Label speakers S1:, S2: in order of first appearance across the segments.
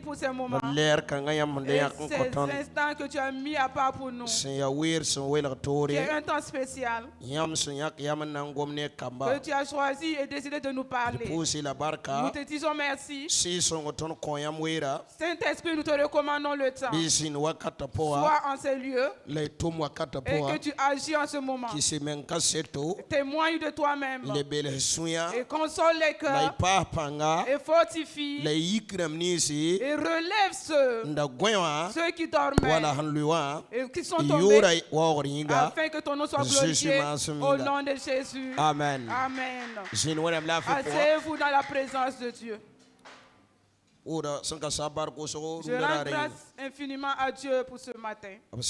S1: pour ces moments. Et ces instants que tu as mis à part pour nous. C'est un temps spécial que tu as choisi et décidé de nous parler. Nous te disons merci. Saint-Esprit, nous te recommandons le temps. Sois en ces lieux et que tu agis en ce moment. Témoigne de toi-même et console les cœurs et fortifie et relève ceux qui dormaient et qui sont tombés afin que ton nom soit glorifié au nom de Jésus.
S2: Amen.
S1: Amen. Asseyez-vous dans la présence de Dieu. Je rends grâce infiniment à Dieu pour ce matin. Pour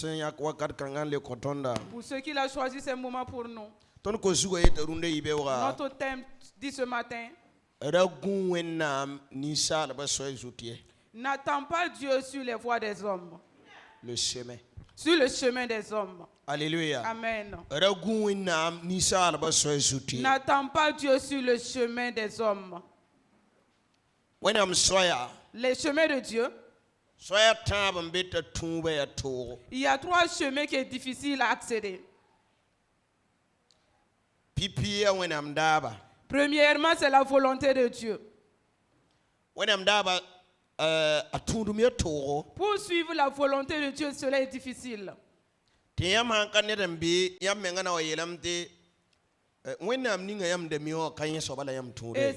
S1: ceux qui l'ont choisi ce moment pour nous. Notre thème dit ce matin: n'attends pas Dieu sur les voies des hommes.
S2: Le chemin.
S1: Sur le chemin des hommes.
S2: Alléluia.
S1: Amen. N'attends pas Dieu sur le chemin des hommes. Les chemins de Dieu. Il y a 3 chemins qui sont difficiles à accéder. Premièrement, c'est la volonté de Dieu. Pour suivre la volonté de Dieu, cela est difficile. Et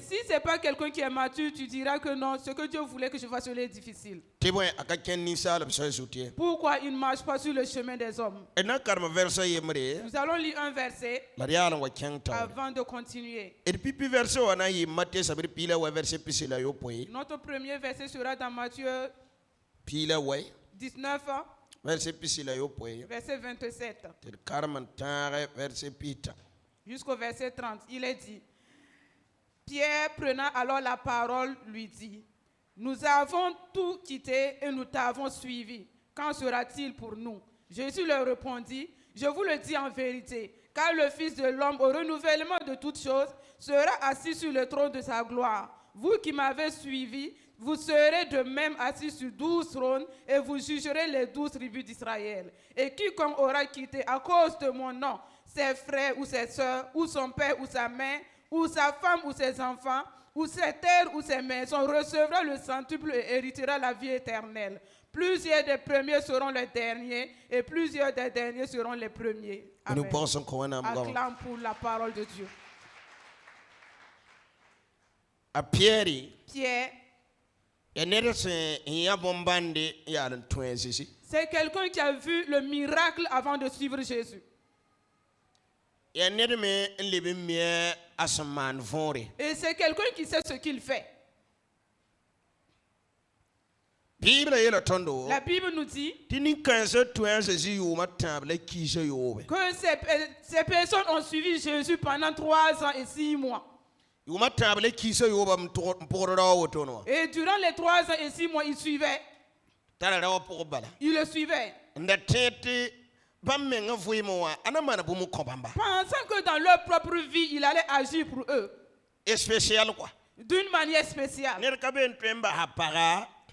S1: si ce n'est pas quelqu'un qui est mature, tu diras que non, ce que Dieu voulait que je fasse, cela est difficile. Pourquoi il ne marche pas sur le chemin des hommes? Nous allons lire un verset avant de continuer. Notre premier verset sera dans Matthieu 19, verset 27. Jusqu'au verset 30, il est dit: Pierre, prenant alors la parole, lui dit: nous avons tout quitté et nous t'avons suivi. Qu'en sera-t-il pour nous? Jésus leur répondit: je vous le dis en vérité, car le Fils de l'homme, au renouvellement de toutes choses, sera assis sur le trône de sa gloire. Vous qui m'avez suivi, vous serez de même assis sur 12 trônes et vous jugerez les 12 tribus d'Israël. Et quiconque aura quitté à cause de mon nom ses frères ou ses sœurs, ou son père ou sa mère, ou sa femme ou ses enfants, ou ses terres ou ses maisons, recevra le centuple et héritera la vie éternelle. Plusieurs des premiers seront les derniers, et plusieurs des derniers seront les premiers. Amen. Acclame pour la parole de Dieu. Pierre, c'est quelqu'un qui a vu le miracle avant de suivre Jésus. Et c'est quelqu'un qui sait ce qu'il fait. La Bible nous dit que ces personnes ont suivi Jésus pendant 3 ans et 6 mois. Et durant les 3 ans et 6 mois, il suivait. Il le suivait. Pensant que dans leur propre vie, il allait agir pour eux. Et spécial quoi? D'une manière spéciale.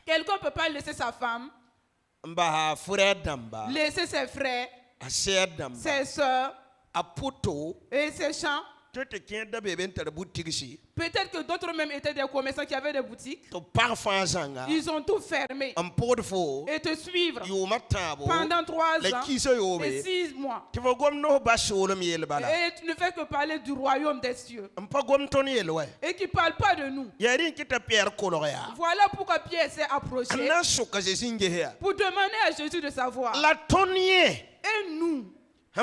S1: Quelqu'un ne peut pas laisser sa femme, laisser ses frères, ses soeurs et ses champs. Peut-être que d'autres même étaient des commerçants qui avaient des boutiques. Ils ont tout fermé et te suivre pendant 3 ans et 6 mois. Et tu ne fais que parler du royaume des cieux et qui ne parle pas de nous. Voilà pourquoi Pierre s'est approché pour demander à Jésus de savoir. Et nous qui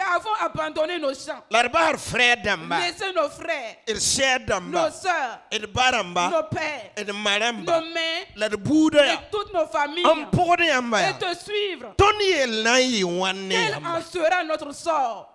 S1: avons abandonné nos champs, laissé nos frères, nos sœurs, nos pères, nos mères et toutes nos familles et te suivre, quel en sera notre sort?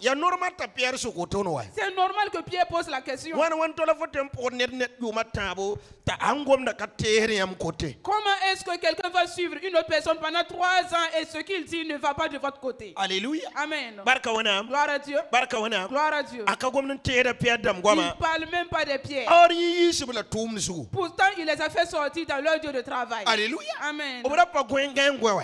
S2: ya normal ta Pierre sokotono wa
S1: C'est normal que Pierre pose la question.
S2: wan tola fotem pour net yu matabo ta angom na ka tere am côté.
S1: Comment est-ce que quelqu'un va suivre une autre personne pendant 3 ans et ce qu'il dit ne va pas de votre côté?
S2: Alléluia.
S1: Amen.
S2: Barka wana
S1: Gloire à Dieu.
S2: barka wana
S1: Gloire à Dieu.
S2: aka gomnan tere Pierre dam
S1: Il
S2: goma
S1: ne parle même pas des pierres.
S2: or yi sibla tum su.
S1: Pourtant, il les a fait sortir dans leur lieu de travail.
S2: Alléluia.
S1: Amen.
S2: Obra pa gwengen gwewe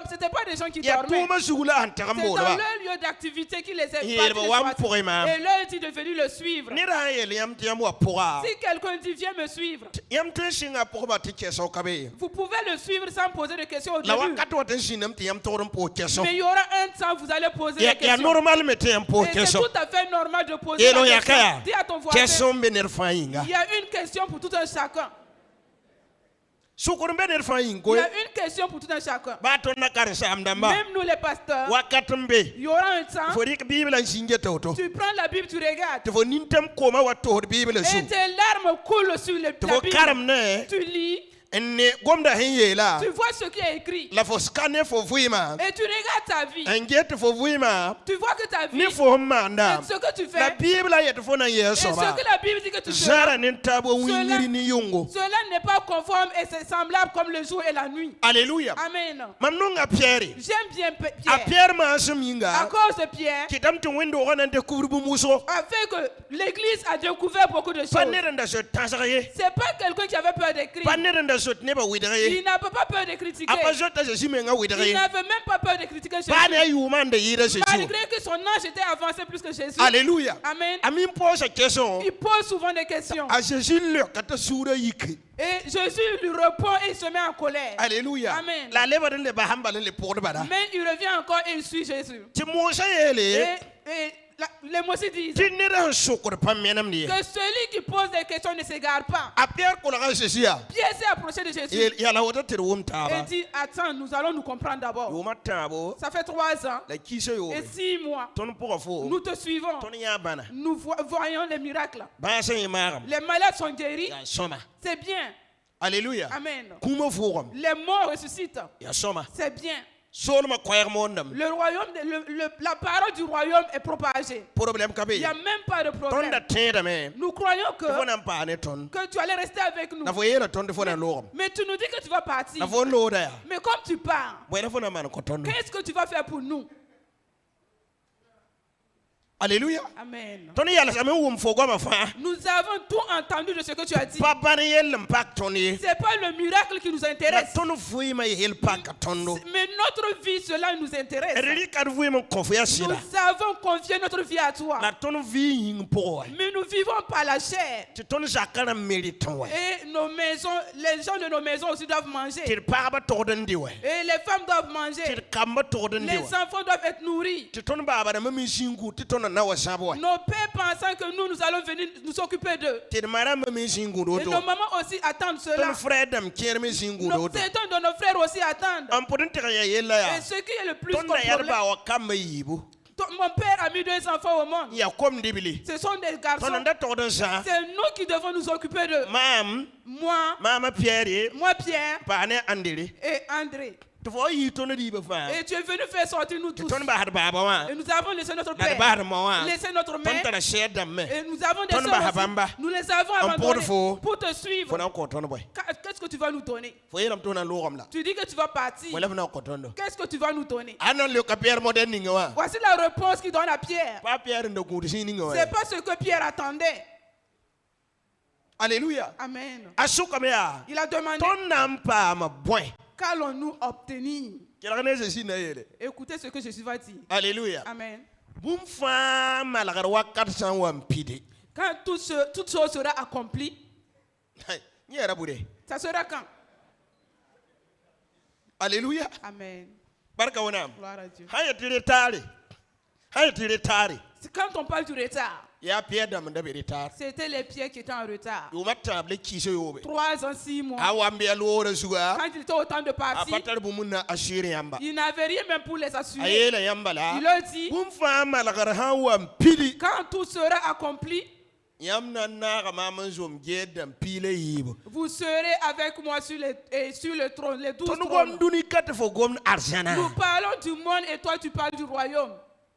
S1: C'était pas des gens qui
S2: ya
S1: dormaient.
S2: tuma sugula
S1: C'est
S2: antagambo
S1: dans
S2: ba
S1: leur lieu d'activité qu'il les a
S2: Il
S1: partis
S2: va
S1: les
S2: voir
S1: sortir.
S2: pour imam.
S1: Et leur dit de venir le suivre.
S2: ni ra yel yam tiam wa pora
S1: Si quelqu'un dit viens me suivre,
S2: yam te singa pour ba ti keso kabe
S1: vous pouvez le suivre sans poser de questions au
S2: la
S1: début.
S2: wakati wa ten sinam ti yam toron po keso
S1: Mais il y aura un temps où vous allez poser
S2: ya
S1: des questions.
S2: normal mete yam po
S1: Et c'est
S2: keso
S1: tout à fait normal de poser
S2: Elo
S1: la
S2: ya
S1: question.
S2: kaya
S1: Dis à ton voisin,
S2: keso bener fainga
S1: il y a une question pour tout un chacun.
S2: sukur bener fain
S1: Il
S2: ko
S1: y a une question pour tout un chacun.
S2: ba ton na kar sam damba
S1: Même nous les pasteurs,
S2: wakatumbe
S1: il y aura un temps,
S2: fo rik bible an singe toto
S1: tu prends la Bible, tu regardes.
S2: to fo nintem koma wa to bible su
S1: Et tes larmes coulent sur
S2: to
S1: la
S2: fo
S1: Bible.
S2: karam ne
S1: Tu lis,
S2: enne gomda hen yela
S1: tu vois ce qui est écrit.
S2: la fo scanner fo vuima
S1: Et tu regardes ta vie.
S2: enget fo vuima
S1: Tu vois que ta vie,
S2: ni fo manda
S1: et ce que tu
S2: la
S1: fais,
S2: bible ayet fo na
S1: et
S2: yeso
S1: ce
S2: ba
S1: que la Bible dit que tu fais,
S2: zara nen tabo
S1: Cela-
S2: wingiri ni yungo
S1: cela n'est pas conforme et c'est semblable comme le jour et la nuit.
S2: alléluia
S1: Amen.
S2: mamnunga pierre
S1: J'aime bien
S2: a
S1: Pierre.
S2: pierre ma
S1: À
S2: suminga
S1: cause de Pierre,
S2: kitam to windo wana découvre bu muso
S1: a fait que l'Église a découvert beaucoup de choses.
S2: panere so tasagaye
S1: C'est pas quelqu'un qui avait peur d'écrire.
S2: panere so neba widagaye
S1: Il n'avait pas peur de critiquer.
S2: apa zota je simenga
S1: Il
S2: widagaye
S1: n'avait même pas peur de critiquer Jésus.
S2: bana yumande yira se tu
S1: Malgré que son âge était avancé plus que Jésus.
S2: alléluia
S1: Amen.
S2: amin pose question
S1: Il pose souvent des questions.
S2: a jésus le kata sura yiki
S1: Et Jésus lui répond et il se met en colère.
S2: alléluia
S1: Amen.
S2: la leba le bahamba le pour bada
S1: Mais il revient encore et il suit Jésus.
S2: ti mosa yele
S1: Et les mots disent
S2: ti nera sokor pamenam ni
S1: que celui qui pose des questions ne s'égare pas.
S2: a pierre ko la jésus ya
S1: Pierre s'est approché de Jésus
S2: ya la wota ter wum
S1: et
S2: taba
S1: dit, attends, nous allons nous comprendre d'abord.
S2: yo matabo
S1: Ça fait 3 ans
S2: la kiso yo
S1: et 6 mois.
S2: ton pour fo
S1: Nous te suivons.
S2: ton ya bana
S1: Nous voyons les miracles.
S2: ba sa imagam
S1: Les malades sont guéris.
S2: ya soma
S1: C'est bien.
S2: alléluia
S1: Amen.
S2: kuma fogam
S1: Les morts ressuscitent.
S2: ya soma
S1: C'est bien.
S2: solma koyer mondam
S1: Le royaume, la parole du royaume est propagée.
S2: problème
S1: Il
S2: kabe
S1: n'y a même pas de
S2: ton
S1: problème.
S2: da tenda me
S1: Nous croyons
S2: fo na pa ne ton
S1: que tu allais rester avec nous.
S2: na fo yela ton de fo na logam
S1: Mais tu nous dis que tu vas partir.
S2: na fo lo da ya
S1: Mais comme tu pars,
S2: boy na fo na man ko ton
S1: qu'est-ce que tu vas faire pour nous?
S2: alléluia
S1: Amen.
S2: ton yalla sa me wum fo goma fa
S1: Nous avons tout entendu de ce que tu as dit.
S2: pa ban yel pak ton ye
S1: Ce n'est pas le miracle qui nous
S2: na
S1: intéresse.
S2: ton fo ma yel pak ton do
S1: Mais notre vie, cela nous intéresse.
S2: ri kad fo mon ko fo ya sira
S1: Nous avons confié notre vie à toi.
S2: na ton vie yin po
S1: Mais nous vivons par la chair.
S2: ti ton zakana mériton wa
S1: Et nos maisons, les gens de nos maisons aussi doivent manger.
S2: ti pa ba to den di wa
S1: Et les femmes doivent
S2: ti
S1: manger.
S2: kamba to den di
S1: Les
S2: wa
S1: enfants doivent être nourris.
S2: ti ton baba na mami singu ti ton na wa sabo
S1: Nos pères pensant que nous allons venir nous occuper d'eux.
S2: ti mara mami singu do
S1: Et
S2: to
S1: nos mamans aussi attendent cela.
S2: ton frère dam kier me singu do to
S1: Certains de nos frères aussi attendent.
S2: am podin ti ya yella ya
S1: Et ce qui est le plus
S2: ton
S1: comme
S2: na yar
S1: problème,
S2: ba wa kamba yibu
S1: mon père a mis 2 enfants au monde.
S2: ya kom dibili
S1: Ce sont des
S2: ton
S1: garçons.
S2: nda to den sa
S1: C'est nous qui devons nous occuper d'eux.
S2: mam
S1: Moi,
S2: mama pierre
S1: moi Pierre
S2: pa ne andiri
S1: et André.
S2: to fo yi ton di ba fa
S1: Et tu es venu faire sortir nous tous.
S2: ton ba har baba wa
S1: Et nous avons laissé notre
S2: na ba
S1: père,
S2: har ma wa
S1: laissé notre
S2: ton
S1: mère.
S2: ta share dam me
S1: Et nous avons des
S2: Ton
S1: sœurs
S2: bahabamba.
S1: aussi. Nous les avons
S2: En
S1: abandonnés
S2: porte-faux.
S1: pour te
S2: fo
S1: suivre.
S2: na ko ton boy
S1: Qu'est-ce que tu vas nous donner?
S2: fo yelam to na logam la
S1: Tu dis que tu vas partir.
S2: wala na ko ton do
S1: Qu'est-ce que tu vas nous donner?
S2: anan le ka pierre moderne ni wa
S1: Voici la réponse qu'il donne à Pierre.
S2: pa pierre ndo ko di ni wa
S1: C'est pas ce que Pierre attendait.
S2: alléluia
S1: Amen.
S2: asuka me ya
S1: Il a demandé,
S2: ton nam pa ma boy
S1: qu'allons-nous obtenir?
S2: kila ne je si na yele
S1: Écoutez ce que Jésus va dire.
S2: alléluia
S1: Amen.
S2: bum fa malagar wa 400 wa mpide
S1: Quand toute chose sera accomplie,
S2: ni era bude
S1: ça sera quand?
S2: alléluia
S1: Amen.
S2: barka wana
S1: Gloire à Dieu.
S2: haya tire tare
S1: C'est quand on parle du retard,
S2: ya pierre dam da be retard
S1: c'était les pierres qui étaient en retard.
S2: yo matta le kiso yobe
S1: 3 ans, 6 mois.
S2: awa mbe lora suga
S1: Quand il était au temps de
S2: a
S1: partir,
S2: patar bu munna ashiri yamba
S1: il n'avait rien même pour les assurer.
S2: ayela yamba la
S1: Il leur dit,
S2: bum fa malagar ha wa mpidi
S1: quand tout sera accompli,
S2: yamna na ga maman zom gedam pile yibo
S1: vous serez avec moi sur le trône, les 12
S2: ton gom
S1: trônes.
S2: duni kat fo gom arsana
S1: Nous parlons du monde et toi tu parles du royaume.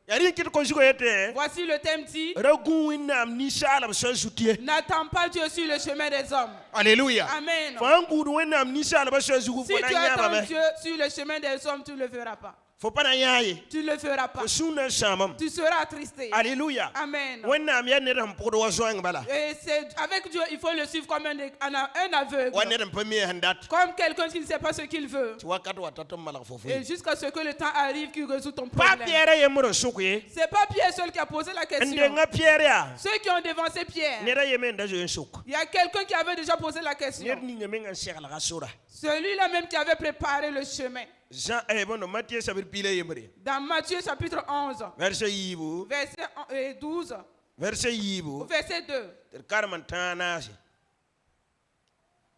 S2: ya ri kit ko jugo yete
S1: Voici le thème dit,
S2: ragu winam ni shala ba so zutie
S1: n'attends pas Dieu sur le chemin des hommes.
S2: alléluia
S1: Amen.
S2: fa ngudu winam ni shala ba so zugu
S1: Si
S2: ko
S1: tu
S2: na nyama
S1: attends
S2: me
S1: Dieu sur le chemin des hommes, tu ne le feras pas.
S2: fo pana yaye
S1: Tu ne le feras pas.
S2: ko suna shamam
S1: Tu seras attristé.
S2: alléluia
S1: Amen.
S2: winam ya ne ram podo wa zoang bala
S1: Et c'est avec Dieu, il faut le suivre comme un aveugle.
S2: wa ne ram pa mi handat
S1: Comme quelqu'un qui ne sait pas ce qu'il veut.
S2: ti wakat watato malak fo
S1: Et jusqu'à ce que le temps arrive qu'il résout ton
S2: pa
S1: problème.
S2: pierre yemro sukuye
S1: C'est pas Pierre seul qui a posé la question.
S2: ndenga pierre ya
S1: Ceux qui ont dévancé Pierre.
S2: ne ra yemen da jo suk
S1: Il y a quelqu'un qui avait déjà posé la
S2: ne
S1: question.
S2: ni ngame ngan shekala ga sura
S1: Celui-là même qui avait préparé le chemin.
S2: Jean bon Matthieu sabir pile yemre
S1: Dans Matthieu chapitre 11,
S2: verset yibu
S1: verset 12,
S2: verset yibu
S1: verset 2.
S2: ter karman tanasi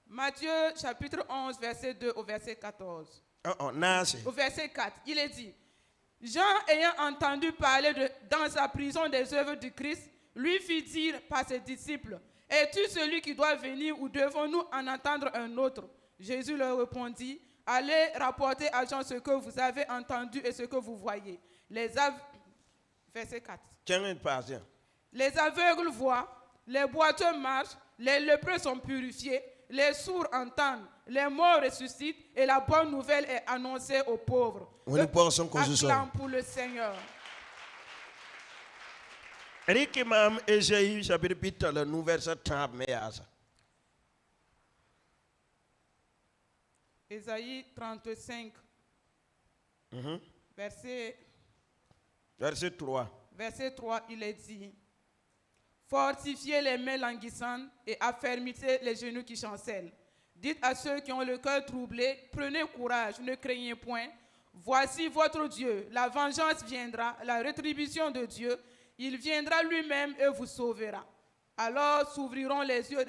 S1: Matthieu chapitre 11, verset 2 au verset 14.
S2: nasi
S1: Au verset 4, il est dit, Jean ayant entendu parler dans sa prison des œuvres du Christ, lui fit dire par ses disciples, es-tu celui qui doit venir ou devons-nous en entendre un autre? Jésus leur répondit, allez rapporter à Jean ce que vous avez entendu et ce que vous voyez. Verset 4.
S2: kengen pasien
S1: Les aveugles voient, les boiteux marchent, les lépreux sont purifiés, les sourds entendent, les morts ressuscitent et la bonne nouvelle est annoncée aux pauvres. Acclame pour le Seigneur.
S2: Riki mam Esaïe chapitre pita le nou verset 30 me asa
S1: Ésaïe 35, verset
S2: 3
S1: il est dit, fortifiez les mains languissantes et affermissez les genoux qui chancellent. Dites à ceux qui ont le cœur troublé, prenez courage, ne craignez point. Voici votre Dieu, la vengeance viendra, la rétribution de Dieu. Il viendra lui-même et vous sauvera. Alors s'ouvriront les yeux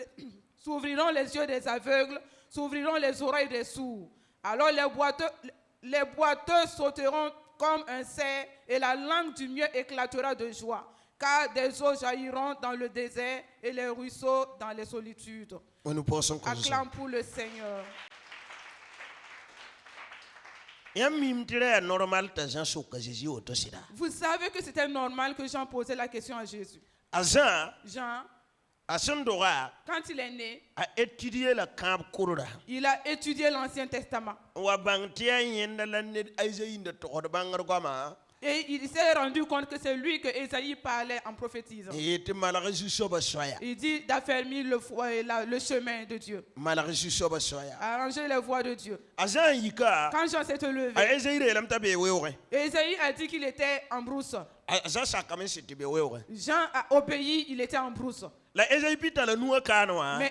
S1: des aveugles, s'ouvriront les oreilles des sourds. Alors les boiteux sauteront comme un cerf et la langue du mieux éclatera de joie. Car des eaux jailliront dans le désert et les ruisseaux dans les solitudes. Acclame pour le Seigneur. Vous savez que c'était normal que Jean posait la question à Jésus. Jean, quand il est né, il a étudié l'Ancien Testament. Et il s'est rendu compte que c'est lui que Ésaïe parlait en prophétisant. Il dit d'affermir le chemin de Dieu. Arranger les voies de Dieu. Quand Jean s'est levé, Ésaïe a dit qu'il était en brousse. Jean a obéi, il était en brousse. Mais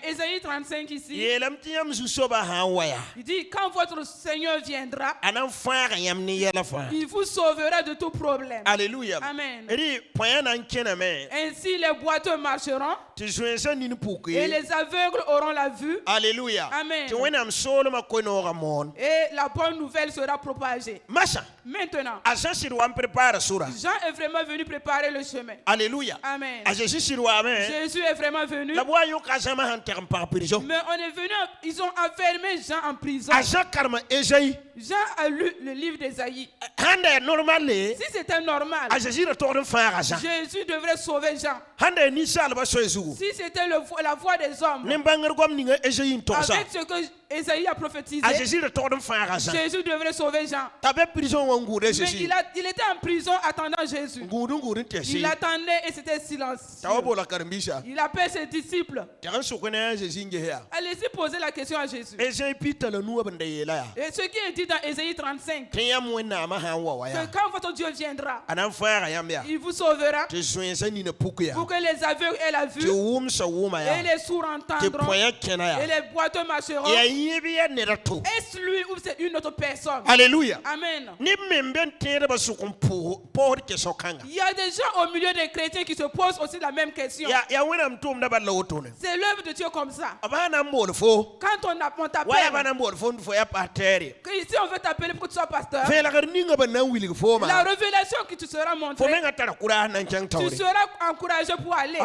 S1: Ésaïe 35 ici, il dit quand votre Seigneur viendra, il vous sauvera de tout problème.
S2: Alléluia.
S1: Amen.
S2: Ainsi
S1: Ainsi les boiteux marcheront et les aveugles auront la vue.
S2: Alléluia.
S1: Amen. Et la bonne nouvelle sera propagée. Maintenant, Jean est vraiment venu préparer le chemin.
S2: Alléluia.
S1: Amen.
S2: Jésus
S1: Jésus est vraiment venu. Mais on est venu, ils ont enfermé Jean en prison. Jean a lu le livre d'Ésaïe. Si c'était normal, Jésus devrait sauver Jean. Si c'était la voix des hommes, avec ce que Ésaïe a prophétisé, Jésus devrait sauver Jean. Mais il était en prison attendant Jésus. Il attendait et c'était silencieux. Il appelle ses disciples. Allez-y poser la question à Jésus. Et ce qui est dit dans Ésaïe 35, que quand votre Dieu viendra, il vous sauvera pour que les aveugles aient la vue et les sourds entendront et les boiteux marcheront. Est-ce lui ou c'est une autre personne?
S2: Alléluia.
S1: Amen. Il y a des gens au milieu des chrétiens qui se posent aussi la même question. C'est l'œuvre de Dieu comme ça. Quand on t'appelle, ici on veut t'appeler pour que tu sois pasteur, la révélation que tu seras montrée, tu seras encouragé pour aller.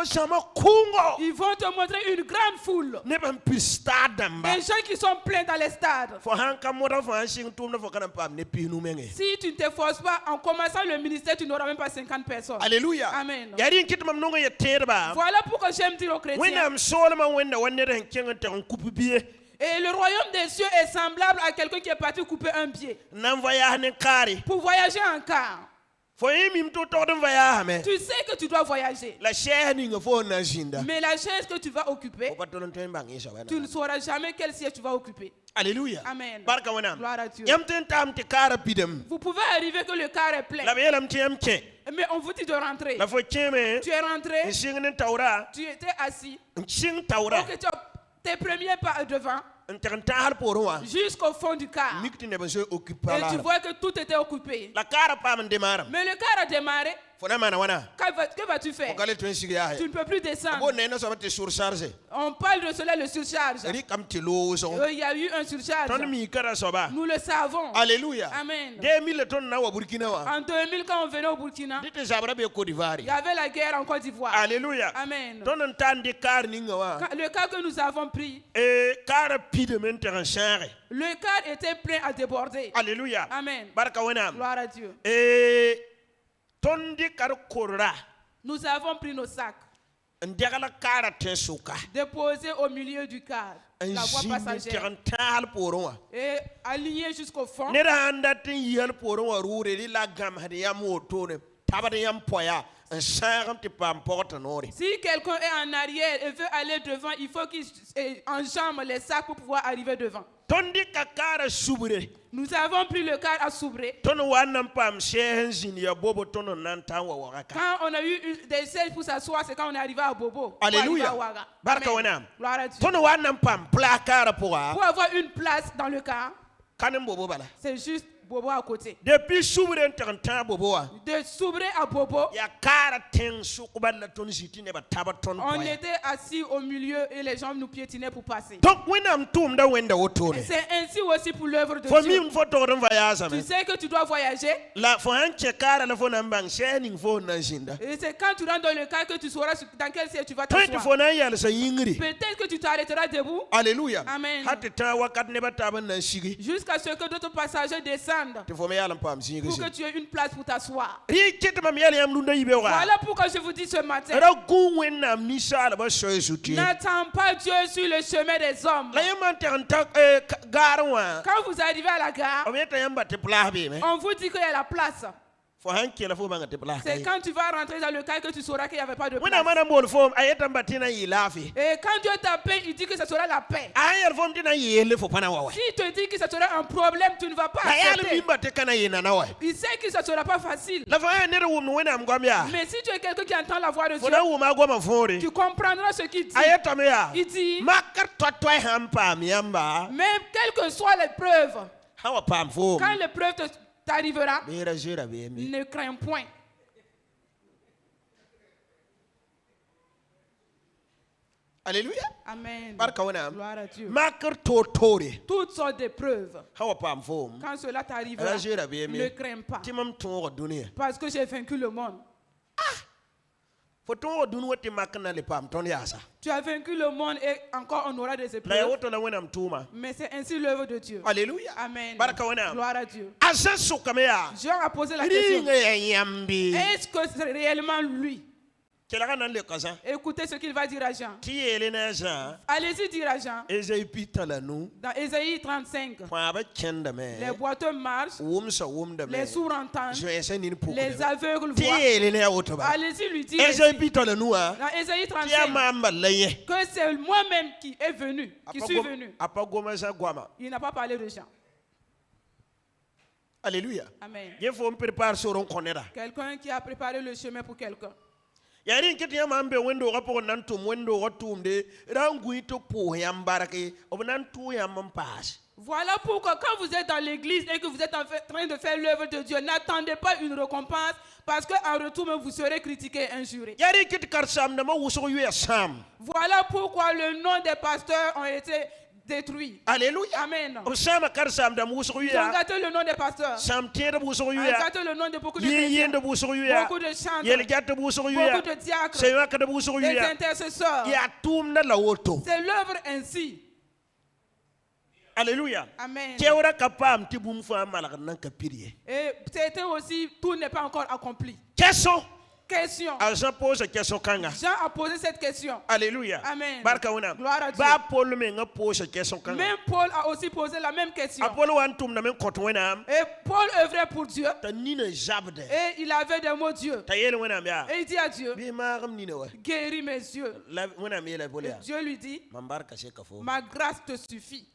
S2: zama kungo
S1: Ils vont te montrer une grande foule.
S2: ne ban pir stade damba
S1: Des gens qui sont pleins dans les stades.
S2: fo han kam moda fo han sing tum na fo kana pam ne pinu menge.
S1: Si tu ne t'efforces pas, en commençant le ministère, tu n'auras même pas 50 personnes.
S2: Alléluia.
S1: Amen.
S2: Yari kit mam nongo ye terba
S1: Voilà pourquoi j'aime dire aux chrétiens.
S2: wenam soloma wenda wonne ren kenga te on coupe pied
S1: Et le royaume des cieux est semblable à quelqu'un qui est parti couper un pied
S2: nan voyage ne kari
S1: pour voyager en car.
S2: fo yimim to to den voyage me
S1: Tu sais que tu dois voyager.
S2: la shehni nga fo na jinda
S1: Mais la chaise que tu vas occuper,
S2: ko patolon to bangi so
S1: tu ne sauras jamais quel siège tu vas occuper.
S2: Alléluia.
S1: Amen.
S2: Barka wana.
S1: Gloire à Dieu.
S2: Yam ten tam te kara pidem.
S1: Vous pouvez arriver que le car est plein.
S2: La belam te yam ke.
S1: Mais on vous dit de rentrer.
S2: La fo cheme.
S1: Tu es rentré,
S2: Sing ne taura.
S1: tu étais assis.
S2: Sing taura.
S1: Ok, tu as tes premiers pas devant
S2: Ntan har porwa.
S1: jusqu'au fond du car.
S2: Mikti ne beso occuper
S1: Et tu
S2: la.
S1: vois que tout était occupé.
S2: La kara pa man demar.
S1: Mais le car a démarré.
S2: Fona mana wana.
S1: Que vas-tu
S2: O
S1: faire?
S2: kale to sigi ya.
S1: Tu ne peux plus
S2: Bo
S1: descendre.
S2: ne na so te surcharge.
S1: On parle de cela, le surcharge.
S2: Ri kam te lo so.
S1: Il y a eu un surcharge.
S2: Ton mi kara so ba.
S1: Nous le savons.
S2: Alléluia.
S1: Amen.
S2: 2000 ton na wa Burkina wa.
S1: En 2000, quand on venait au Burkina,
S2: Dite zabra be Côte d'Ivoire.
S1: il y avait la guerre en Côte d'Ivoire.
S2: Alléluia.
S1: Amen.
S2: Ton ntan de kar ninga wa.
S1: Le cas que nous avons pris,
S2: Kara pide men te change.
S1: le car était plein à déborder.
S2: Alléluia.
S1: Amen.
S2: Barka wana.
S1: Gloire à Dieu.
S2: Tondi kar korra.
S1: Nous avons pris nos sacs,
S2: Ndegala kara te suka.
S1: déposés au milieu du car, la voie passagère,
S2: Tal poron.
S1: et alignés jusqu'au fond.
S2: Nera anda tin yel poron wa rure li la gam hadi ya motone. Tabade yam poya. Un charme te pas importe nori.
S1: Si quelqu'un est en arrière et veut aller devant, il faut qu'il enjambe les sacs pour pouvoir arriver devant.
S2: Tondi kakara subre.
S1: Nous avons pris le car à Soubré.
S2: Tono wanam pam shehen zin ya bobo tono nanta wa waraka.
S1: Quand on a eu des sièges pour s'asseoir, c'est quand on est arrivé à Bobo.
S2: Alléluia.
S1: Ou à Ouaga.
S2: Barka
S1: Amen.
S2: wanam.
S1: Gloire à Dieu.
S2: Tono wanam pam placard pour
S1: Pour avoir une place dans le car,
S2: kanem bobo bala.
S1: c'est juste Bobo à côté.
S2: Depuis subre entanta bobo wa.
S1: De Soubré à Bobo,
S2: Ya kara ten sukubal la ton siti ne ba taba ton
S1: on
S2: poya.
S1: était assis au milieu et les gens nous piétinaient pour passer.
S2: Donc wenam tum da wenda
S1: Et
S2: wotone.
S1: c'est ainsi aussi pour l'œuvre de
S2: For
S1: Dieu.
S2: me fo to don voyage
S1: Tu
S2: me.
S1: sais que tu dois voyager.
S2: La fo hanche kara la fo nambang shening fo na jinda.
S1: Et c'est quand tu rentres dans le car que tu sauras dans quel siège tu vas
S2: 20
S1: t'asseoir.
S2: fo na yal sa yingri.
S1: Peut-être que tu t'arrêteras debout
S2: Alléluia.
S1: Amen.
S2: Hatte ta wakat ne ba taba na shigi.
S1: jusqu'à ce que d'autres passagers descendent
S2: Te fo me yalam pam shigi.
S1: pour que tu aies une place pour t'asseoir.
S2: Ri kete mam yal yam lunda yibe wa.
S1: Voilà pourquoi je vous dis ce matin,
S2: Ra gu wenam ni sala ba shoy suti.
S1: n'attends pas Dieu sur le chemin des hommes.
S2: La yaman te anta garwa.
S1: Quand vous arrivez à la gare,
S2: O meta yamba te plabe me.
S1: on vous dit qu'il y a la place.
S2: Fo hanke la fo banga te plabe.
S1: C'est quand tu vas rentrer dans le car que tu sauras qu'il n'y avait pas de
S2: Wena
S1: place.
S2: mana bol fo ayeta batina yilafi.
S1: Et quand Dieu t'appelle, il dit que ce sera la paix.
S2: Ayel fo mtina yele fo pana wa.
S1: S'il te dit que ce sera un problème, tu ne vas pas
S2: Ayal
S1: accepter.
S2: mimba te kana yena na wa.
S1: Il sait que ce ne sera pas facile.
S2: La fa ne wum wena mgwamya.
S1: Mais si tu es quelqu'un qui entend la voix de
S2: Fo
S1: Dieu,
S2: na wuma goma fori.
S1: tu comprendras ce qu'il dit.
S2: Ayeta me ya.
S1: Il dit,
S2: Makar to hampa miamba.
S1: même quelle que soit l'épreuve,
S2: Hawa pam fo.
S1: quand l'épreuve t'arrivera,
S2: Bera jira be mi.
S1: ne crains point.
S2: Alléluia.
S1: Amen.
S2: Barka wana.
S1: Gloire à Dieu.
S2: Makar to tore.
S1: Toutes sortes d'épreuves,
S2: Hawa pam fo.
S1: quand cela t'arrivera,
S2: Rajira be mi.
S1: ne crains pas.
S2: Timam to dunia.
S1: Parce que j'ai vaincu le monde.
S2: Fo to dun wote makna le pam ton yasa.
S1: Tu as vaincu le monde et encore on aura des
S2: La
S1: épreuves.
S2: woto la wena mtuma.
S1: Mais c'est ainsi l'œuvre de Dieu.
S2: Alléluia.
S1: Amen.
S2: Barka wana.
S1: Gloire à Dieu.
S2: Asa sukamea.
S1: Jean a posé la question.
S2: Ringa ya yambi.
S1: Est-ce que c'est réellement lui?
S2: Kelaga nan le kaza.
S1: Écoutez ce qu'il va dire à Jean.
S2: Ti elena Jean.
S1: Allez-y dire à Jean.
S2: Ezai pitala nu.
S1: Dans Ésaïe 35,
S2: Fa ba kenda me.
S1: les boiteux marchent,
S2: Wumsa wumda me.
S1: les sourds entendent,
S2: Je esa ni pour.
S1: les aveugles
S2: Ti
S1: voient.
S2: elena ya woto ba.
S1: Allez-y lui dire
S2: Ezai
S1: ici,
S2: pitala nu a.
S1: dans Ésaïe
S2: Ti
S1: 35
S2: mamba laye.
S1: que c'est moi-même qui est venu, qui suis venu.
S2: Apa goma sa gwama.
S1: Il n'a pas parlé de Jean.
S2: Alléluia.
S1: Amen.
S2: Il faut me préparer sur un connaître.
S1: Quelqu'un qui a préparé le chemin pour quelqu'un.
S2: Yari kiti ya mambe wendo rapo nantum wendo watum de rangu ito po yambarake obnantu yamampas.
S1: Voilà pourquoi quand vous êtes dans l'église et que vous êtes en train de faire l'œuvre de Dieu, n'attendez pas une récompense parce qu'en retour même vous serez critiqué et injuré.
S2: Yari kiti karsam na ma wuso yu ya sam.
S1: Voilà pourquoi le nom des pasteurs ont été détruit.
S2: Alléluia.
S1: Amen.
S2: O sama kar sam da musu
S1: Ils ont
S2: ya.
S1: gâté le nom des pasteurs.
S2: Sam tiere busu
S1: Ils ont
S2: ya.
S1: gâté le nom de beaucoup de
S2: Yen
S1: chrétiens.
S2: de busu ya.
S1: Beaucoup de chanteurs.
S2: Yel gatte busu ya.
S1: Beaucoup de diacres.
S2: Sewa ka da busu
S1: Des
S2: ya.
S1: intercesseurs.
S2: Ya tum na la woto.
S1: C'est l'œuvre ainsi.
S2: Alléluia.
S1: Amen.
S2: Kewra kapam ti bum fa malak nan ka pirie.
S1: Et c'était aussi, tout n'est pas encore accompli.
S2: Question.
S1: Question.
S2: Jean pose question kanga.
S1: Jean a posé cette question.
S2: Alléluia.
S1: Amen.
S2: Barka wona.
S1: Gloire à Dieu.
S2: Ba Paul me nga pose question kanga.
S1: Même Paul a aussi posé la même question.
S2: Apollo wan tum na men kot wena.
S1: Et Paul œuvrait pour Dieu.
S2: Ta nina jabde.
S1: Et il avait des mots Dieu.
S2: Ta yele wena ya.
S1: Et il dit à Dieu,
S2: Bi maram nina wa.
S1: guéris mes yeux.
S2: La wena me la
S1: Et Dieu lui dit,
S2: Mambarka se kafo.
S1: ma grâce te suffit.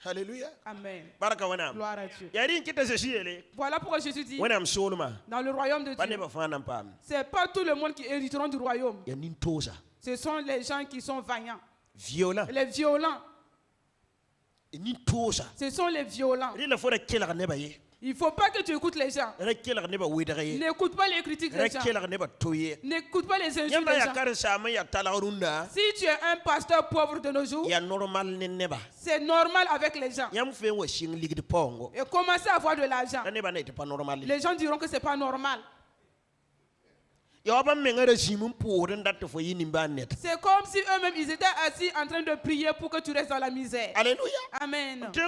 S2: Alléluia.
S1: Amen.
S2: Barka wena.
S1: Gloire à Dieu.
S2: Yari kita se shiele.
S1: Voilà pourquoi Jésus dit,
S2: Wena am soluma.
S1: dans le royaume de
S2: Ba ne
S1: Dieu,
S2: ba fa nan pam.
S1: c'est pas tout le monde qui hériteront du royaume.
S2: Ya nin tosa.
S1: Ce sont les gens qui sont vaillants.
S2: Violent.
S1: Les violents.
S2: Nin tosa.
S1: Ce sont les violents.
S2: Ri la fora kela ne ba ye.
S1: Il ne faut pas que tu écoutes les gens.
S2: Ra kela ne ba wedare ye.
S1: N'écoute pas les critiques
S2: Ra
S1: des gens.
S2: kela ne ba toye.
S1: N'écoute pas les injures
S2: Yamba
S1: des
S2: ya
S1: gens.
S2: kar sa ma ya talarunda.
S1: Si tu es un pasteur pauvre de nos jours,
S2: Ya normal ne ne ba.
S1: c'est normal avec les gens.
S2: Yam fe wa sing ligde pongo.
S1: Et commencer à avoir de l'argent.
S2: Ne ba ne te pas normal.
S1: Les gens diront que ce n'est pas normal.
S2: Ya ba me ngara simun pour ndat fo yini ba net.
S1: C'est comme si eux-mêmes, ils étaient assis en train de prier pour que tu restes dans la misère.
S2: Alléluia.
S1: Amen.
S2: Te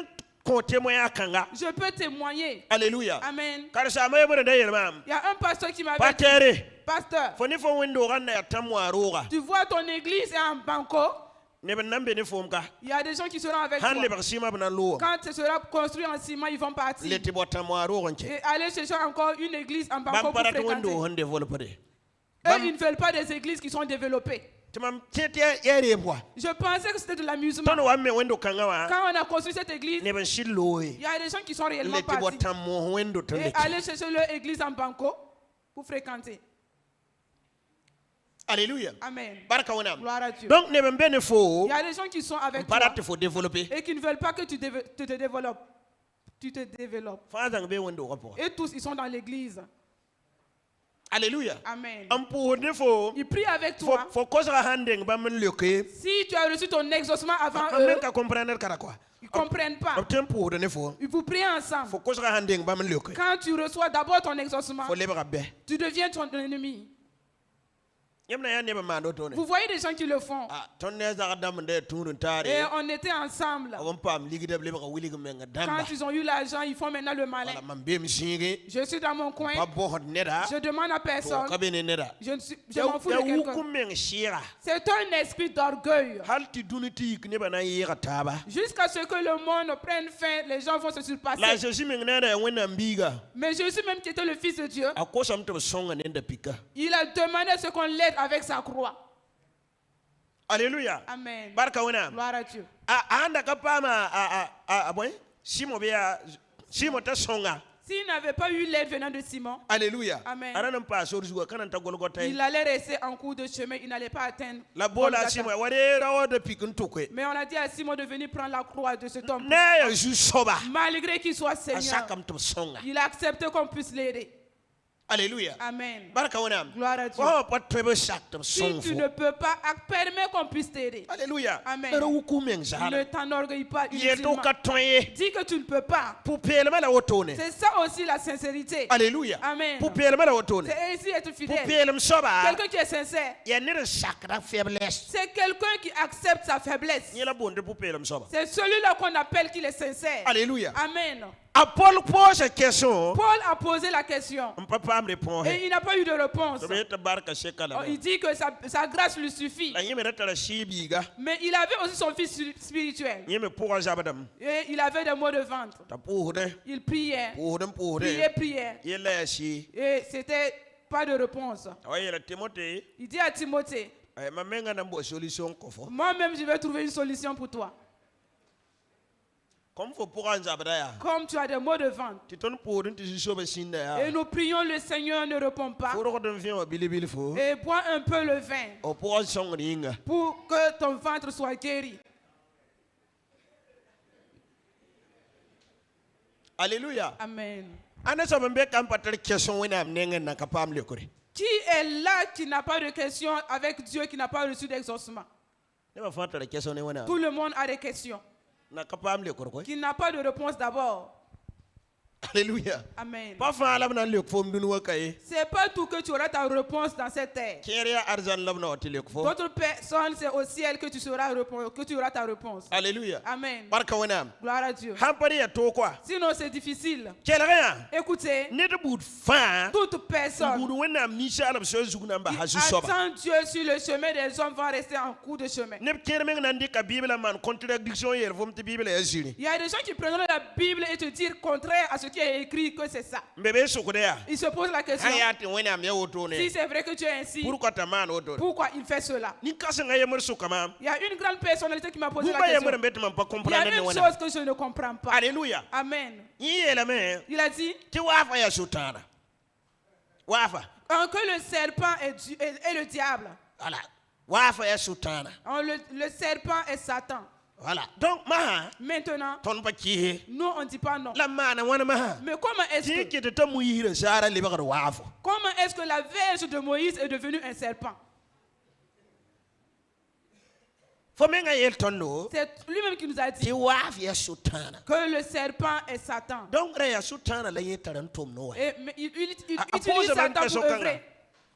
S2: ko témoin kanga.
S1: Je peux témoigner.
S2: Alléluia.
S1: Amen.
S2: Kar sa ma yebere da yelmam.
S1: Il y a un pasteur qui m'avait dit,
S2: Patere.
S1: pasteur,
S2: Fo ni fo wendo ganna ya tamwa roga.
S1: tu vois ton église est en banco.
S2: Ne ben nambe ne fo mka.
S1: Il y a des gens qui seront avec
S2: Han le
S1: toi.
S2: ba sima bana lo.
S1: Quand ce sera construit en ciment, ils vont partir.
S2: Le te botamwa roga nche.
S1: Et aller chercher encore une église en banco pour
S2: Bampara to wendo
S1: fréquenter.
S2: han développer.
S1: Eux, ils ne veulent pas des églises qui sont développées.
S2: Tamam tete yere moi.
S1: Je pensais que c'était de l'amusement.
S2: Tono wa me wendo kanga wa.
S1: Quand on a construit cette église,
S2: Ne ben shillo
S1: il y a des gens qui sont
S2: le
S1: réellement
S2: te
S1: partis.
S2: botamo wendo to
S1: Et
S2: le.
S1: aller chercher leur église en banco pour fréquenter.
S2: Alléluia.
S1: Amen.
S2: Baraka wona.
S1: Gloire à Dieu.
S2: Donc ne ben bene fo.
S1: Il y a des gens qui sont avec toi
S2: Para te faut développer.
S1: et qui ne veulent pas que tu te développes. Tu te développes.
S2: Fa zang be wendo rapport.
S1: Et tous, ils sont dans l'église.
S2: Alléluia.
S1: Amen.
S2: Am pour ne fo.
S1: Ils prient avec
S2: Fo
S1: toi.
S2: fo kozra handeng ba men leke.
S1: Si tu as reçu ton exaucement avant
S2: Am
S1: eux,
S2: men ka comprendre kara quoi.
S1: ils ne comprennent pas.
S2: Am tempo ne fo.
S1: Ils vous prient ensemble.
S2: Fo kozra handeng ba men leke.
S1: Quand tu reçois d'abord ton exaucement,
S2: Fo lebra be.
S1: tu deviens ton ennemi.
S2: Yamna ya ne ba mando to ne.
S1: Vous voyez des gens qui le font.
S2: Ah ton ne za dam de tunun tare.
S1: Et on était ensemble.
S2: On pam ligide lebra wili menga damba.
S1: Quand ils ont eu l'argent, ils font maintenant le malin.
S2: Wala man be mi singi.
S1: Je suis dans mon coin.
S2: Ba bo hot neda.
S1: Je demande à
S2: Ko
S1: personne.
S2: ka be ne neda.
S1: Je m'en fous de quelqu'un.
S2: Wukum shira.
S1: C'est un esprit d'orgueil.
S2: Halti duniti ne ba na yira taba.
S1: Jusqu'à ce que le monde prenne fin, les gens vont se
S2: La
S1: surpasser.
S2: Jésus mengnera wena mbiga.
S1: Mais Jésus même qui était le Fils de Dieu,
S2: Akosa mtu songa nenda pika.
S1: il a demandé à ce qu'on l'aide avec sa croix.
S2: Alléluia.
S1: Amen.
S2: Barka wena.
S1: Gloire à Dieu.
S2: Anda kapama boy. Simo bia Simo ta songa.
S1: S'il n'avait pas eu l'aide venant de Simon,
S2: Alléluia.
S1: Amen.
S2: Ananam pa sorzuga kananta golgota.
S1: il allait rester en cours de chemin, il n'allait pas atteindre.
S2: La bola
S1: Golgotha.
S2: Simo wade rawo de pikun tokwe.
S1: Mais on a dit à Simon de venir prendre la croix de cet homme.
S2: Ne ya ju soba.
S1: Malgré qu'il soit Seigneur,
S2: Asaka mtu songa.
S1: il a accepté qu'on puisse l'aider.
S2: Alléluia.
S1: Amen.
S2: Barka wena.
S1: Gloire à Dieu.
S2: Oh pas trebe sak tam
S1: Si
S2: sonfo.
S1: tu ne peux pas, permets qu'on puisse t'aider.
S2: Alléluia.
S1: Amen.
S2: Ero wukumen zala.
S1: Ne t'enorgueille pas
S2: Yeto
S1: inutilement.
S2: katoye.
S1: Dis que tu ne peux pas.
S2: Pour pelema la otone.
S1: C'est ça aussi la sincérité.
S2: Alléluia.
S1: Amen.
S2: Pour pelema la otone.
S1: C'est ainsi être
S2: Pour
S1: fidèle.
S2: pelem soba.
S1: Quelqu'un qui est sincère,
S2: Il y a une sacrée faiblesse.
S1: c'est quelqu'un qui accepte sa faiblesse.
S2: Il y a la bonne pour pelem soba.
S1: C'est celui-là qu'on appelle qu'il est sincère.
S2: Alléluia.
S1: Amen.
S2: Paul pose cette question.
S1: Paul a posé la question
S2: On ne peut pas me répondre.
S1: et il n'a pas eu de réponse.
S2: Oh,
S1: Il dit que sa grâce lui suffit. Mais il avait aussi son fils spirituel. Et il avait des mots de ventre. Il priait. Priait. Et c'était pas de réponse. Il dit à Timothée, moi-même je vais trouver une solution pour toi. Comme tu as des mots de ventre. Et nous prions, le Seigneur ne répond pas. Et bois un peu le vin pour que ton ventre soit guéri.
S2: Alléluia.
S1: Amen. Qui est là qui n'a pas de question avec Dieu, qui n'a pas reçu d'exaucement?
S2: ne ba fata la question ne wana
S1: Tout le monde a des questions.
S2: na kapam le korko
S1: Qui n'a pas de réponse d'abord.
S2: alléluia
S1: Amen.
S2: pa fa la na le fo mdun wa kay
S1: C'est pas tout que tu auras ta réponse dans cette terre.
S2: kere arjan labna wati le fo
S1: D'autres personnes, c'est au ciel que tu auras ta réponse.
S2: alléluia
S1: Amen.
S2: barka wana
S1: Gloire à Dieu.
S2: hampari ya to quoi
S1: Sinon, c'est difficile.
S2: kele ga
S1: Écoutez,
S2: ne de bud fa
S1: toute personne
S2: bud wana misha alam so zuguna ba
S1: qui
S2: hasu soba
S1: attend Dieu sur le chemin des hommes vont rester en cours de chemin.
S2: ne kere men nan ka bible man contradiction yer vom te bible ya ziri
S1: Il y a des gens qui prendront la Bible et te dire contraire à ce qui est écrit que c'est ça.
S2: mbebe sukude ya
S1: Ils se posent la question,
S2: hayati wana me woto
S1: si
S2: ne
S1: c'est vrai que Dieu est ainsi,
S2: pourquoi ta man woto
S1: pourquoi il fait cela?
S2: ni kasa nga yemer sukama
S1: Il y a une grande personnalité qui m'a posé la
S2: buba
S1: question.
S2: yemer mbet man pa
S1: Il y a
S2: comprendre ne
S1: une
S2: wana
S1: chose que je ne comprends pas.
S2: alléluia
S1: Amen.
S2: yela me
S1: Il a dit
S2: ti wafa ya sutana wafa
S1: que le serpent est le diable.
S2: voilà wafa ya sutana
S1: Le serpent est Satan.
S2: voilà donc maha
S1: Maintenant,
S2: ton ba ki
S1: nous on ne dit pas non.
S2: la mana wana maha
S1: Mais comment
S2: ti ki de tamu yire sara le bakar wafo
S1: est-ce que la verge de Moïse est devenue un serpent?
S2: fo menga yel tondo
S1: C'est lui-même qui nous a dit
S2: ti waf ya sutana
S1: que le serpent est Satan.
S2: donc re ya sutana la yetaran tom no
S1: Et, mais il
S2: Ah, ah,
S1: utilise
S2: pose même
S1: Satan
S2: question
S1: pour
S2: quand
S1: œuvrer.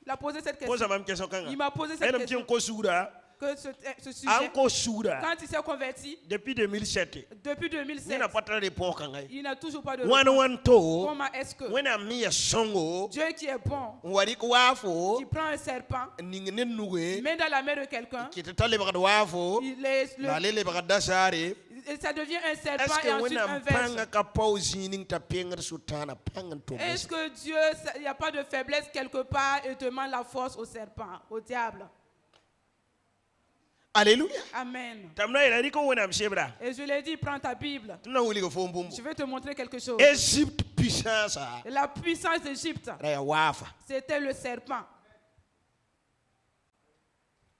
S1: Il a posé cette
S2: posa
S1: question.
S2: mam question kanga
S1: Il m'a posé cette
S2: enam
S1: question.
S2: tin ko sura
S1: Que ce sujet,
S2: anko sura
S1: quand il s'est converti,
S2: depuis 2007
S1: depuis
S2: ni
S1: 2007,
S2: na pas réponse kanga
S1: il n'a toujours pas de
S2: wan
S1: réponse.
S2: wan to
S1: Comment est-ce que
S2: wena mi ya songo
S1: Dieu qui est bon,
S2: wari ko wafo
S1: qui prend un serpent,
S2: ningne nuwe
S1: met dans la main de quelqu'un,
S2: ki te tale bakar wafo
S1: il est,
S2: la le bakar dasare
S1: et ça devient un serpent
S2: est-ce
S1: et
S2: que
S1: ensuite
S2: wena
S1: un verge.
S2: panga ka pausi ning ta penger sutana pangan to
S1: Est-ce que Dieu, il n'y a pas de faiblesse quelque part et demande la force au serpent, au diable?
S2: alléluia
S1: Amen.
S2: tamna ila riko wena mshebra
S1: Et je l'ai dit, prends ta Bible.
S2: tuna wuli ko fo mbumbu
S1: Je vais te montrer quelque chose.
S2: Égypte puissance
S1: La puissance d'Égypte,
S2: ya wafa
S1: c'était le serpent.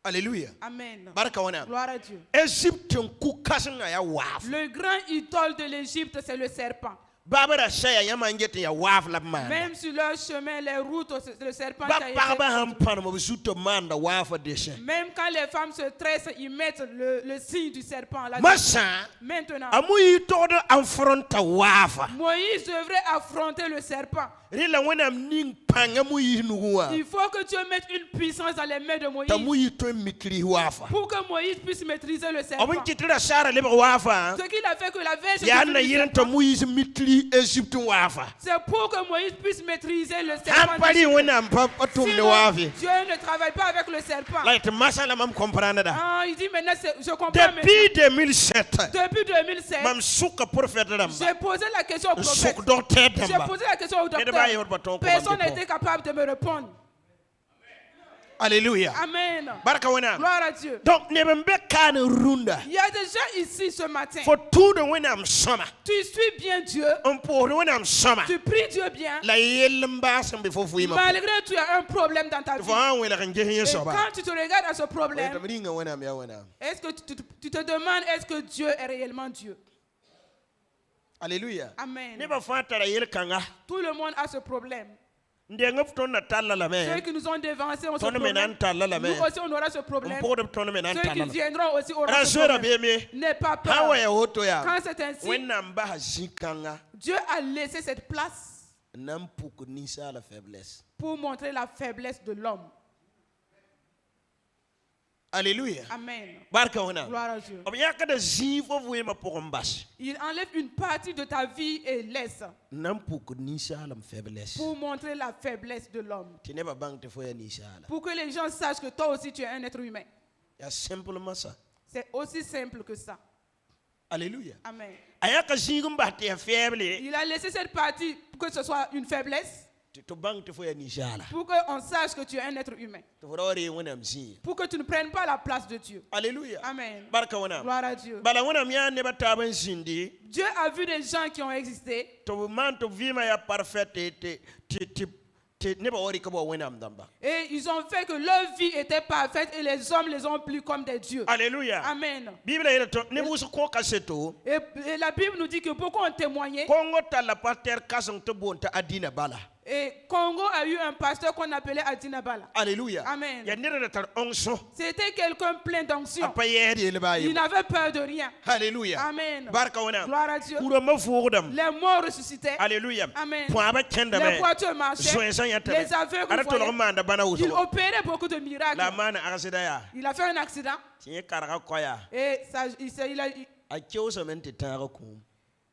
S2: alléluia
S1: Amen.
S2: barka wana
S1: Gloire à Dieu.
S2: Égypte ku kasanga ya wafa
S1: Le grand idole de l'Égypte, c'est le serpent.
S2: babara shaya yama ngete ya wafa la man
S1: Même sur leur chemin, les routes, le serpent
S2: ba
S1: qui a été-
S2: parba hampan mo bisuto manda wafa deshe
S1: Même quand les femmes se tressent, ils mettent le signe du serpent là.
S2: masa
S1: Maintenant,
S2: amuyi todo affronta wafa
S1: Moïse devrait affronter le serpent.
S2: rila wana ning panga muyi nuwa
S1: Il faut que Dieu mette une puissance dans les mains de Moïse
S2: tamuyi to mitri wafa
S1: pour que Moïse puisse maîtriser le serpent.
S2: obun kitira sara le wafa
S1: Ce qu'il a fait que la verge est
S2: ya
S1: devenue
S2: na
S1: du
S2: yiran
S1: serpent,
S2: tamuyi mitri Égypte wafa
S1: c'est pour que Moïse puisse maîtriser le serpent.
S2: hampali wana patum
S1: Sinon,
S2: le wafi
S1: Dieu ne travaille pas avec le serpent.
S2: like masala mam comprendre da
S1: Ah, il dit maintenant, je comprends maintenant.
S2: depuis 2007
S1: Depuis 2007,
S2: mam suka prophète damba
S1: j'ai posé la question au prophète.
S2: suk docteur
S1: J'ai
S2: damba
S1: posé la question au
S2: Et de bas, il y a pas
S1: docteur.
S2: ton
S1: Personne
S2: commande
S1: n'a
S2: de
S1: été capable de me répondre.
S2: alléluia
S1: Amen.
S2: baraka wana
S1: Gloire à Dieu.
S2: donc ne ben be kan runda
S1: Il y a des gens ici ce matin.
S2: for tout de wenam sama
S1: Tu suis bien Dieu.
S2: on pour wenam sama
S1: Tu pries Dieu bien.
S2: la yelmba sam be fofu yima
S1: Malgré tu as un problème dans ta vie.
S2: fo an wela kan jehe
S1: Et
S2: soba
S1: quand tu te regardes à ce
S2: ta
S1: problème,
S2: ringa wenam ya wenam
S1: est-ce que tu te demandes est-ce que Dieu est réellement Dieu?
S2: alléluia
S1: Amen.
S2: ne ba fatara yel kanga
S1: Tout le monde a ce problème.
S2: nde ngop ton na talla la
S1: Ceux
S2: me
S1: qui nous ont dévancés ont ce
S2: ton
S1: problème.
S2: menan talla la me
S1: Nous aussi on aura ce
S2: on
S1: problème.
S2: pour de ton menan
S1: Ceux qui
S2: talla
S1: viendront aussi auront ce
S2: rasura
S1: problème.
S2: be me
S1: N'aie pas peur.
S2: hawa ya hoto ya
S1: Quand c'est ainsi,
S2: wenam ba zikanga
S1: Dieu a laissé cette place
S2: nam pour nisa la faiblesse
S1: pour montrer la faiblesse de l'homme.
S2: alléluia
S1: Amen.
S2: barka wana
S1: Gloire à Dieu.
S2: ob yakada zifo vuema pour mbas
S1: Il enlève une partie de ta vie et laisse
S2: nam pour nisa la faiblesse
S1: pour montrer la faiblesse de l'homme.
S2: tu n'es pas banque te foya nisa la
S1: Pour que les gens sachent que toi aussi tu es un être humain.
S2: ya simplement ça
S1: C'est aussi simple que ça.
S2: alléluia
S1: Amen.
S2: ayaka zingum ba te faible
S1: Il a laissé cette partie pour que ce soit une faiblesse,
S2: to banque te foya nisa la
S1: pour qu'on sache que tu es un être humain.
S2: to fodore wona msi
S1: Pour que tu ne prennes pas la place de Dieu.
S2: alléluia
S1: Amen.
S2: barka wana
S1: Gloire à Dieu.
S2: bala wana miya ne bataban sindi
S1: Dieu a vu des gens qui ont existé
S2: to man to vima ya parfait te ne ba wori ko bo wona damba
S1: et ils ont fait que leur vie était parfaite et les hommes les ont pris comme des dieux.
S2: alléluia
S1: Amen.
S2: bible ile to ne musu ko kaseto
S1: Et la Bible nous dit que beaucoup ont témoigné
S2: kongo tala pater kasang to bonta adina bala
S1: Et Congo a eu un pasteur qu'on appelait Adinabala.
S2: Alléluia.
S1: Amen.
S2: Ya nera da tar onction.
S1: C'était quelqu'un plein d'onction.
S2: Apa yer yele ba
S1: Il
S2: yi.
S1: n'avait peur de rien.
S2: Alléluia.
S1: Amen.
S2: Barka wana.
S1: Gloire à Dieu.
S2: Kuro ma fuudam.
S1: Les morts ressuscitaient.
S2: Alléluia.
S1: Amen.
S2: Point ba kenda
S1: Les
S2: me.
S1: voitures marchaient.
S2: Soin ya tabe.
S1: Les aveugles
S2: Ara to
S1: voyaient.
S2: manda bana
S1: Il
S2: wuso.
S1: opérait beaucoup de miracles.
S2: La mana agasida ya.
S1: Il a fait un accident.
S2: Tiye karaka koya.
S1: Et ça,
S2: A kyo samente tara ko.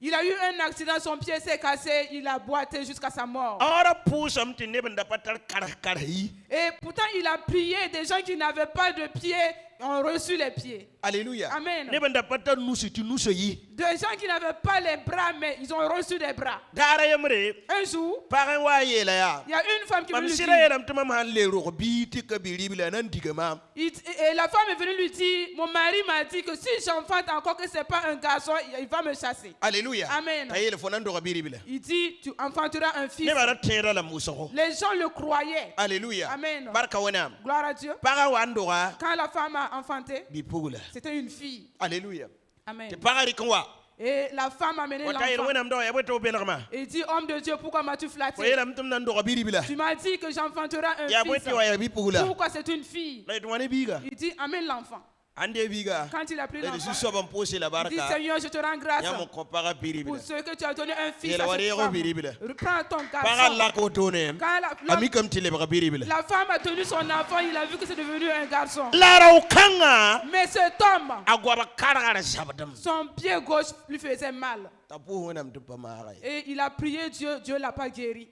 S1: il a eu un accident, son pied s'est cassé, il a boité jusqu'à sa mort.
S2: Ara pusam ti ne banda patal karayi.
S1: Et pourtant, il a prié. Des gens qui n'avaient pas de pieds ont reçu les pieds.
S2: Alléluia.
S1: Amen.
S2: Ne banda patal nusitu nusoyi.
S1: Des gens qui n'avaient pas les bras, mais ils ont reçu des bras.
S2: Dara yamre.
S1: Un jour,
S2: Paran wa yela ya.
S1: il y a une femme qui est venue
S2: Mam
S1: lui
S2: sira
S1: dire,
S2: yelam tuma man le ro bi ti ka bi libila nan diga mam.
S1: et la femme est venue lui dire, mon mari m'a dit que si j'enfante encore que ce n'est pas un garçon, il va me chasser.
S2: Alléluia.
S1: Amen.
S2: Ta yele fonan do bi libila.
S1: Il dit, tu enfanteras un fils.
S2: Ne bara tera la muso.
S1: Les gens le croyaient.
S2: Alléluia.
S1: Amen.
S2: Barka wana.
S1: Gloire à Dieu.
S2: Para wandora
S1: Quand la femme a enfanté,
S2: bi pugula.
S1: c'était une fille.
S2: Alléluia.
S1: Amen.
S2: Te pagari kwa.
S1: Et la femme a mené
S2: Wata yele
S1: l'enfant.
S2: wenam do ya beto benarma.
S1: Et il dit, homme de Dieu, pourquoi m'as-tu
S2: Ko
S1: flatté?
S2: yelam tum nan do bi libila.
S1: Tu m'as dit que j'enfanterai un
S2: Ya
S1: fils.
S2: beti wa ya bi pugula.
S1: Pourquoi c'est une fille?
S2: La itwane biga.
S1: Il dit, amène l'enfant.
S2: Ande biga.
S1: Quand il a pris
S2: Le
S1: l'enfant,
S2: su soban pose la
S1: il dit,
S2: baraka.
S1: Seigneur, je te rends grâce
S2: Ya mo compara bi libila.
S1: pour ce que tu as donné un fils
S2: Il a
S1: à
S2: waré
S1: cette
S2: au
S1: femme.
S2: biribila.
S1: Reprends ton
S2: Para
S1: garçon.
S2: la ko tonem.
S1: Quand
S2: Ami kam tile ba bi libila.
S1: la femme a tenu son enfant, il a vu que c'est devenu un garçon.
S2: Lara ukanga.
S1: Mais cet homme,
S2: Agwa karara sabadam.
S1: son pied gauche lui faisait mal.
S2: Tapu wenam tu pamara.
S1: Et il a prié Dieu, Dieu ne l'a pas guéri.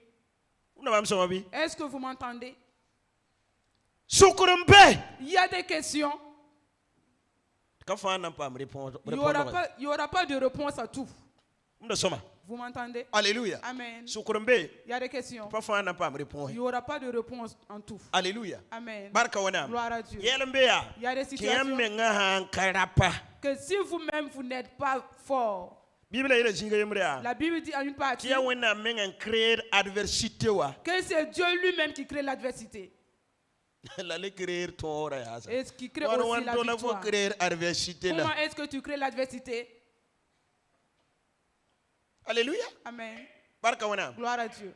S2: Una mam somabi.
S1: Est-ce que vous m'entendez?
S2: Sukurumbe.
S1: Il y a des questions.
S2: Ka fa nan pam répondre.
S1: Il n'y aura pas de réponse à tout.
S2: Mda soma.
S1: Vous m'entendez?
S2: Alléluia.
S1: Amen.
S2: Sukurumbe.
S1: Il y a des questions.
S2: Pa fa nan pam répondre.
S1: Il n'y aura pas de réponse en tout.
S2: Alléluia.
S1: Amen.
S2: Barka wana.
S1: Gloire à Dieu.
S2: Yelambe ya.
S1: Il y a des situations
S2: Kiyam nga han karapa.
S1: que si vous-même vous n'êtes pas fort,
S2: Bible yele jinga yemre ya.
S1: la Bible dit en une partie
S2: Kiya wena mengan créer adversité wa.
S1: que c'est Dieu lui-même qui crée l'adversité
S2: La le créer tora ya sa.
S1: et qui crée
S2: Wana
S1: aussi la
S2: wan to la fo
S1: victoire.
S2: créer adversité
S1: Comment
S2: la.
S1: est-ce que tu crées l'adversité?
S2: Alléluia.
S1: Amen.
S2: Barka wana.
S1: Gloire à Dieu.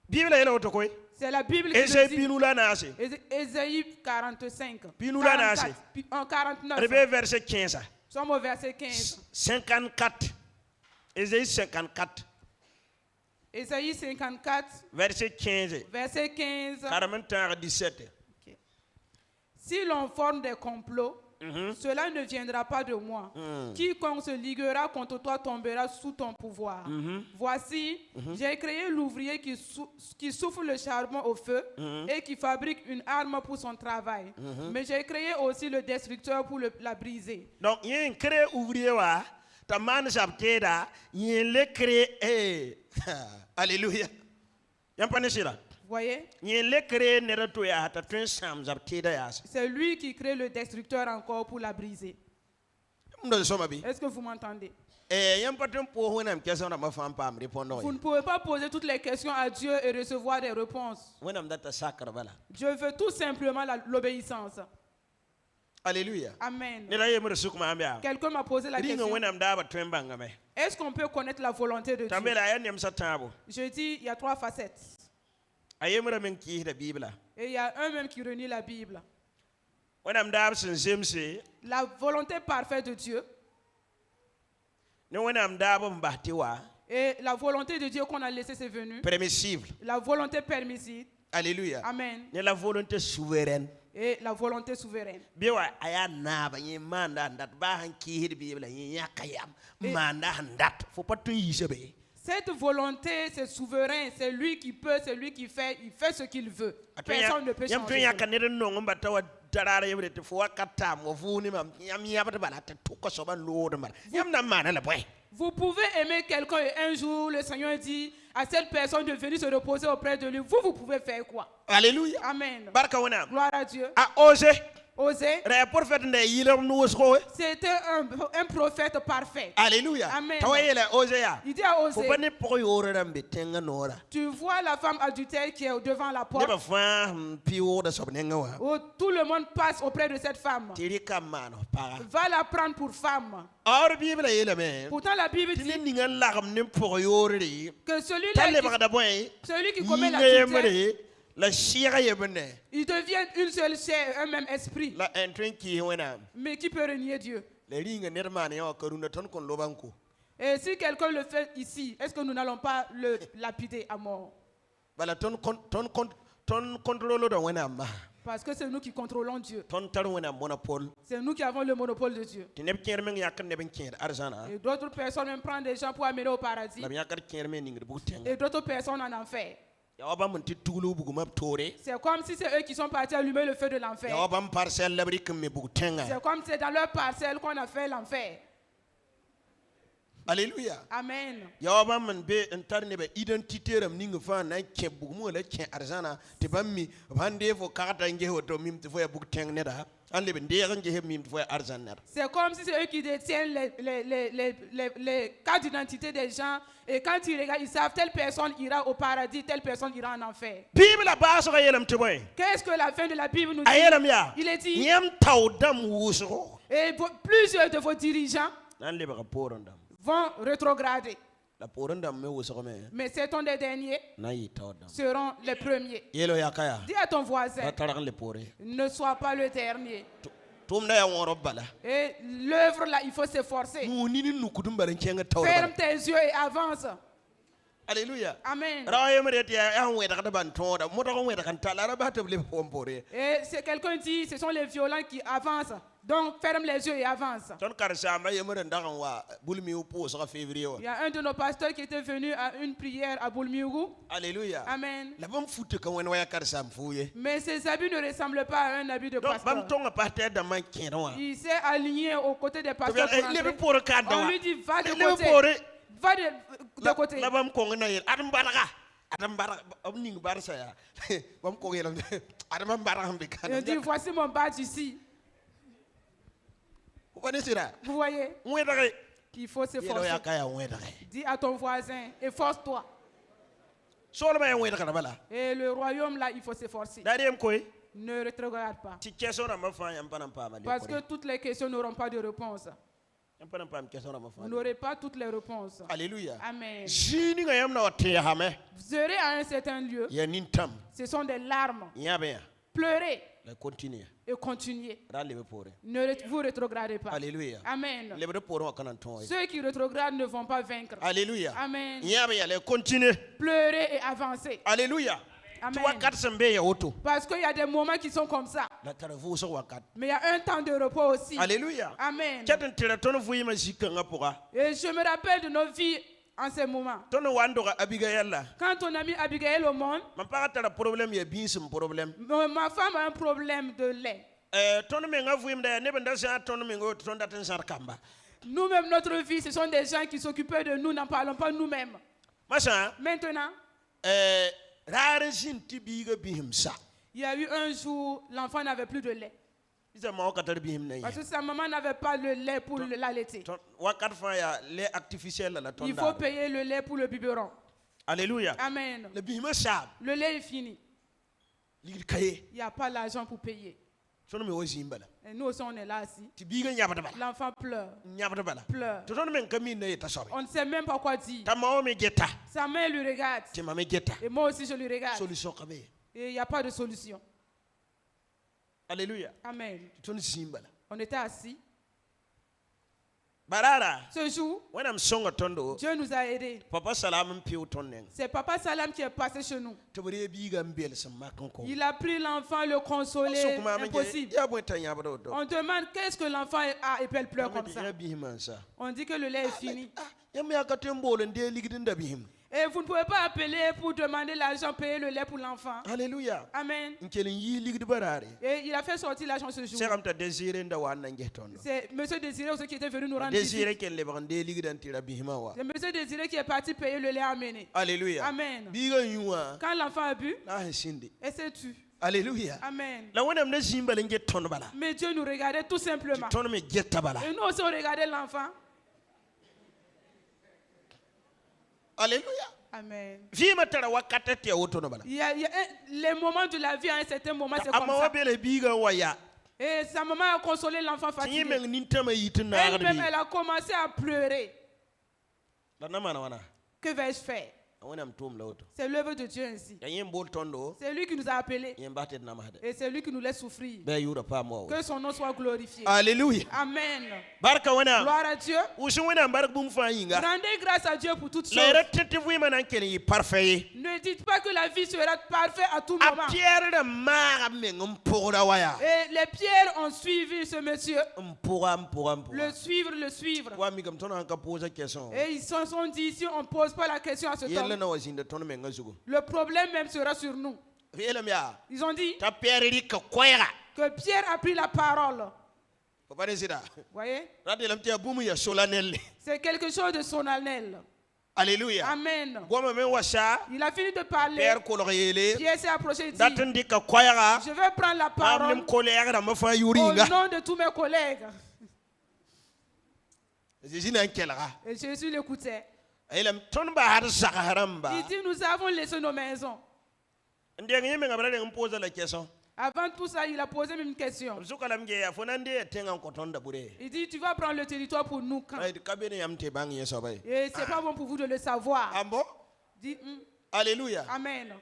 S2: Bible yele otokoy.
S1: C'est la Bible qui
S2: Ese
S1: le dit.
S2: binula na ase.
S1: Ésaïe 45.
S2: Puis nous l'en a assez.
S1: En 49.
S2: Rebe verset 15.
S1: Nous sommes au verset 15.
S2: 54. Ésaïe 54.
S1: Ésaïe 54,
S2: Verset 15.
S1: verset 15.
S2: 17.
S1: Ok. Si l'on forme des complots, cela ne viendra pas de moi. Quiconque se liguera contre toi tombera sous ton pouvoir. Voici, j'ai créé l'ouvrier qui souffle le charbon au feu et qui fabrique une arme pour son travail. Mais j'ai créé aussi le destructeur pour la briser.
S2: Donc, il y a un créé ouvrier, ta man s'abteda, il y a le créé. Alléluia. Il y a pas de là.
S1: Vous voyez?
S2: Il y a le créé, neratoya, hata tun sam s'abteda yas.
S1: C'est lui qui crée le destructeur encore pour la briser. Est-ce que vous m'entendez?
S2: Il y a pas de pour où on a question à ma femme pas me répondre.
S1: Vous ne pouvez pas poser toutes les questions à Dieu et recevoir des réponses. Dieu veut tout simplement l'obéissance.
S2: Alléluia.
S1: Amen.
S2: Quelqu'un
S1: Quelqu'un m'a posé la question. Est-ce qu'on peut connaître la volonté de Dieu? Je dis, il y a 3 facettes. Et il y a un même qui renie la Bible. La volonté parfaite de Dieu et la volonté de Dieu qu'on a laissé c'est venu.
S2: Permissible.
S1: La volonté permissive.
S2: Alléluia.
S1: Amen.
S2: La volonté souveraine.
S1: Et la volonté souveraine. Cette volonté, c'est souverain, c'est lui qui peut, c'est lui qui fait, il fait ce qu'il veut. Personne ne peut changer cela. Vous pouvez aimer quelqu'un et un jour le Seigneur dit à cette personne de venir se reposer auprès de lui. Vous pouvez faire quoi?
S2: Alléluia.
S1: Amen.
S2: Barka wana.
S1: Gloire à Dieu.
S2: A osé.
S1: Osée,
S2: prophète ne yilam nu wosko.
S1: c'était un prophète parfait.
S2: Alléluia.
S1: Amen.
S2: Tawayela Osea.
S1: Il dit à
S2: Faut
S1: Osée,
S2: pas ne pour yore rambe tenga nora.
S1: tu vois la femme adultère qui est devant la
S2: Ne
S1: porte.
S2: ba fa piwo da sobnenga wa.
S1: Où tout le monde passe auprès de cette femme.
S2: Tiri kamano para.
S1: Va la prendre pour femme.
S2: Or Bible yela me.
S1: Pourtant la Bible dit
S2: Tini ninga lagam ne pour yore.
S1: que
S2: Talle ba da boy.
S1: celui qui commet
S2: Yinga
S1: l'adultère,
S2: yemre. La shira yebne.
S1: il devient une seule chair, un même esprit.
S2: La entren ki wena.
S1: Mais qui peut renier Dieu?
S2: Le ringa nermane ya karuna ton kon lobanko.
S1: Et si quelqu'un le fait ici, est-ce que nous n'allons pas le lapider à mort?
S2: Bala ton contrôle da wena ma.
S1: Parce que c'est nous qui contrôlons Dieu.
S2: Ton tar wena monopole.
S1: C'est nous qui avons le monopole de Dieu.
S2: Tineb kermen yakkan neben ker arzana.
S1: Et d'autres personnes même prennent des gens pour amener au paradis.
S2: La yakar kermen ningir butenga.
S1: Et d'autres personnes en enfer.
S2: Yawaba mun titulu bugumab tore.
S1: C'est comme si c'est eux qui sont partis allumer le feu de l'enfer.
S2: Yawabam parcelle labri kemme butenga.
S1: C'est comme si c'est dans leur parcelle qu'on a fait l'enfer.
S2: Alléluia.
S1: Amen.
S2: Yawabam man be entarne be identité ram ninga fa na ke bugumu la ke arzana te bammi bande fo karata nge hoto mim te fo ya bugteng ne da. An le bende nge he mim te fo ya arzana.
S1: C'est comme si c'est eux qui détiennent les cartes d'identité des gens. Et quand ils regardent, ils savent telle personne ira au paradis, telle personne ira en enfer.
S2: Bible la baso ga yelam te boy.
S1: Qu'est-ce que la fin de la Bible nous dit?
S2: Ayelam ya.
S1: Il est dit,
S2: Nyam tawdam wuso.
S1: et plusieurs de vos dirigeants
S2: Nan le ba porondam.
S1: vont rétrograder.
S2: La porondam me wuso me.
S1: Mais ces temps des derniers
S2: Na yi tawdam.
S1: seront les premiers.
S2: Yelo yakaya.
S1: Dis à ton voisin,
S2: Ba taran le pore.
S1: ne sois pas le dernier.
S2: Tumna ya woro bala.
S1: Et l'œuvre là, il faut s'efforcer.
S2: Mu nini nukudum baran kenga tawdam.
S1: Ferme tes yeux et avance.
S2: Alléluia.
S1: Amen.
S2: Rawa meret ya weta kada ban toda moto ko weta kan tala ba to ble pompore.
S1: Et c'est quelqu'un dit, ce sont les violents qui avancent. Donc ferme les yeux et avance.
S2: Ton karsa ma yemere ndagan wa bulmi upo so février.
S1: Il y a un de nos pasteurs qui était venu à une prière à Boulmiougou.
S2: Alléluia.
S1: Amen.
S2: La bam foute kan wen wa karsa mfouye.
S1: Mais ses habits ne ressemblent pas à un habit de
S2: Donc bam
S1: pasteur.
S2: tonga partir da man kenwa.
S1: Il s'est aligné aux côtés des pasteurs. pour
S2: Le
S1: entrer.
S2: pour cadre.
S1: On lui dit, va de
S2: Le
S1: côté.
S2: pour
S1: Va de côté.
S2: la bam ko ngana yel adam baraka. Adam baraka am ning barsa ya. Bam ko yelam adam baraka be kan.
S1: Il dit, voici mon badge ici. Vous voyez, il faut s'efforcer. Dis à ton voisin, efforce-toi. Et le royaume là, il faut s'efforcer. Ne rétrograde pas. Parce que toutes les questions n'auront pas de réponse. Vous n'aurez pas toutes les réponses.
S2: Alléluia.
S1: Amen. Vous serez à un certain lieu. Ce sont des larmes. Pleurez. Et continuez. Ne vous rétrogradez pas.
S2: Alléluia.
S1: Amen.
S2: Ceux
S1: Ceux qui rétrogradent ne vont pas vaincre.
S2: Alléluia.
S1: Amen.
S2: Continuez.
S1: Pleurez et avancez.
S2: Alléluia.
S1: Amen. Parce qu'il y a des moments qui sont comme ça. Mais il y a un temps de repos aussi.
S2: Alléluia.
S1: Amen. Et je me rappelle de nos vies en ces moments. Quand ton ami Abigail au monde, ma femme a un problème de lait. Nous-mêmes, notre vie, ce sont des gens qui s'occupaient de nous, n'en parlons pas nous-mêmes. Maintenant, il y a eu un jour, l'enfant n'avait plus de lait. Parce que sa maman n'avait pas le lait pour l'allaiter. Il faut payer le lait pour le biberon.
S2: Alléluia.
S1: Amen. Le lait est fini. Il n'y a pas l'argent pour payer. Et nous aussi, on est là aussi. L'enfant pleure. Pleure. On ne sait même pas quoi dire. Sa mère lui regarde. Et moi aussi, je lui regarde. Et il n'y a pas de solution.
S2: Alléluia.
S1: Amen. On était assis. Ce jour, Dieu nous a aidés. C'est Papa Salam qui est passé chez nous. Il a pris l'enfant, le consoler. Impossible. On demande qu'est-ce que l'enfant a et puis elle pleure comme ça. On dit que le lait est fini. Et vous ne pouvez pas appeler pour demander l'argent, payer le lait pour l'enfant.
S2: Alléluia.
S1: Amen. Et il a fait sortir l'argent ce jour. C'est Monsieur Désiré aussi qui était venu nous rendre visite. C'est Monsieur Désiré qui est parti payer le lait amené.
S2: Alléluia.
S1: Amen. Quand l'enfant a bu, elle s'est tue.
S2: Alléluia.
S1: Amen.
S2: La wona mna zimba lenge ton bala.
S1: Mais Dieu nous regardait tout simplement.
S2: Ton me getta bala.
S1: Et nous aussi, on regardait l'enfant.
S2: Alléluia.
S1: Amen.
S2: Vie matara wakata te auto no bala.
S1: Il y a les moments de la vie, à un certain moment, c'est comme
S2: Ama
S1: ça.
S2: wabele biga waya.
S1: Et sa maman a consolé l'enfant fatigué.
S2: Tiye meng nintama yitina
S1: Elle-même,
S2: arbi.
S1: elle a commencé à pleurer.
S2: La namana wana.
S1: Que vais-je faire?
S2: Wona mtum la auto.
S1: C'est l'œuvre de Dieu ainsi.
S2: Ya yem bol tondo.
S1: C'est lui qui nous a appelés.
S2: Yem batet namade.
S1: Et c'est lui qui nous laisse souffrir.
S2: Be yura pa mo.
S1: Que son nom soit glorifié.
S2: Alléluia.
S1: Amen.
S2: Barka wana.
S1: Gloire à Dieu.
S2: Usu wana barak bum fa yinga.
S1: Rendez grâce à Dieu pour toutes
S2: La
S1: choses.
S2: retete vui manan kene parfait.
S1: Ne dites pas que la vie sera parfaite à tout moment.
S2: A pierre de mara meng mpora waya.
S1: Et les pierres ont suivi ce monsieur.
S2: Mpora.
S1: Le suivre.
S2: Wa mi kam tona ka poser question.
S1: Et ils se sont dit, si on ne pose pas la question à ce
S2: Yella
S1: homme,
S2: na wasinde ton menga sugo.
S1: le problème même sera sur nous.
S2: Yella ya.
S1: Ils ont dit
S2: Ta pierre ri ka koyra.
S1: que Pierre a pris la parole.
S2: Papa desida.
S1: Vous voyez?
S2: Radio lam tia bumu ya solennel.
S1: C'est quelque chose de solennel.
S2: Alléluia.
S1: Amen.
S2: Goma men washa.
S1: Il a fini de parler.
S2: Pierre kolorele.
S1: Pierre s'est approché et dit,
S2: Daten ka koyra.
S1: je vais prendre la parole
S2: Amnem kolera ma fa
S1: au
S2: yuringa.
S1: nom de tous mes collègues.
S2: Jésus nan kelra.
S1: Et Jésus l'écoutait.
S2: Elam ton ba har saharamba.
S1: Il dit, nous avons laissé nos maisons.
S2: Ndenge yeme ngabra de poser la question.
S1: Avant tout ça, il a posé même une question.
S2: Zukalam ge ya fonande tenga kotonda bure.
S1: Il dit, tu vas prendre le territoire pour nous quand?
S2: Ay kabene yam te bang yeso bay.
S1: Et c'est pas bon pour vous de le savoir.
S2: Ambo.
S1: Il dit,
S2: Alléluia.
S1: Amen.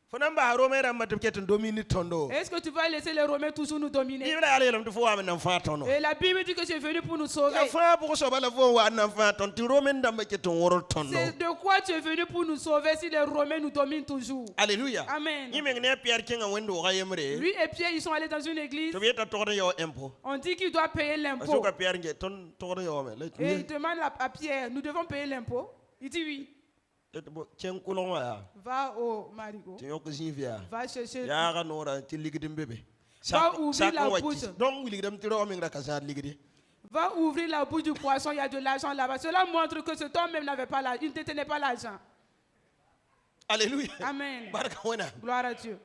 S2: Fonamba harome ram matukete domini tondo.
S1: Est-ce que tu vas laisser les Romains toujours nous dominer?
S2: Bible ale lam tu fo am nan fa tono.
S1: Et la Bible dit que tu es venu pour nous sauver.
S2: Ya fa bu so bala fo wa nan fa ton ti romen damba ke ton woro tondo.
S1: C'est de quoi tu es venu pour nous sauver si les Romains nous dominent toujours?
S2: Alléluia.
S1: Amen.
S2: Ni meng ne pierre kenga wendo ga yemre.
S1: Lui et Pierre, ils sont allés dans une église.
S2: To bieta torde yo impôt.
S1: On dit qu'il doit payer l'impôt.
S2: Azuka pierre nge ton torde yo me.
S1: Et il demande à Pierre, nous devons payer l'impôt? Il dit oui.
S2: Ken kulon wa.
S1: Va au marigot.
S2: Ti yok jinvia.
S1: Va chercher.
S2: Ya ga nora ti ligidim bebe.
S1: Va ouvrir la bouche.
S2: Donc oui ligidam ti ro meng ra kasa ligidi.
S1: Va ouvrir la bouche du poisson, il y a de l'argent là-bas. Cela montre que cet homme même n'avait pas l'argent. Il ne détenait pas l'argent.
S2: Alléluia.
S1: Amen.
S2: Barka wana.
S1: Gloire à Dieu.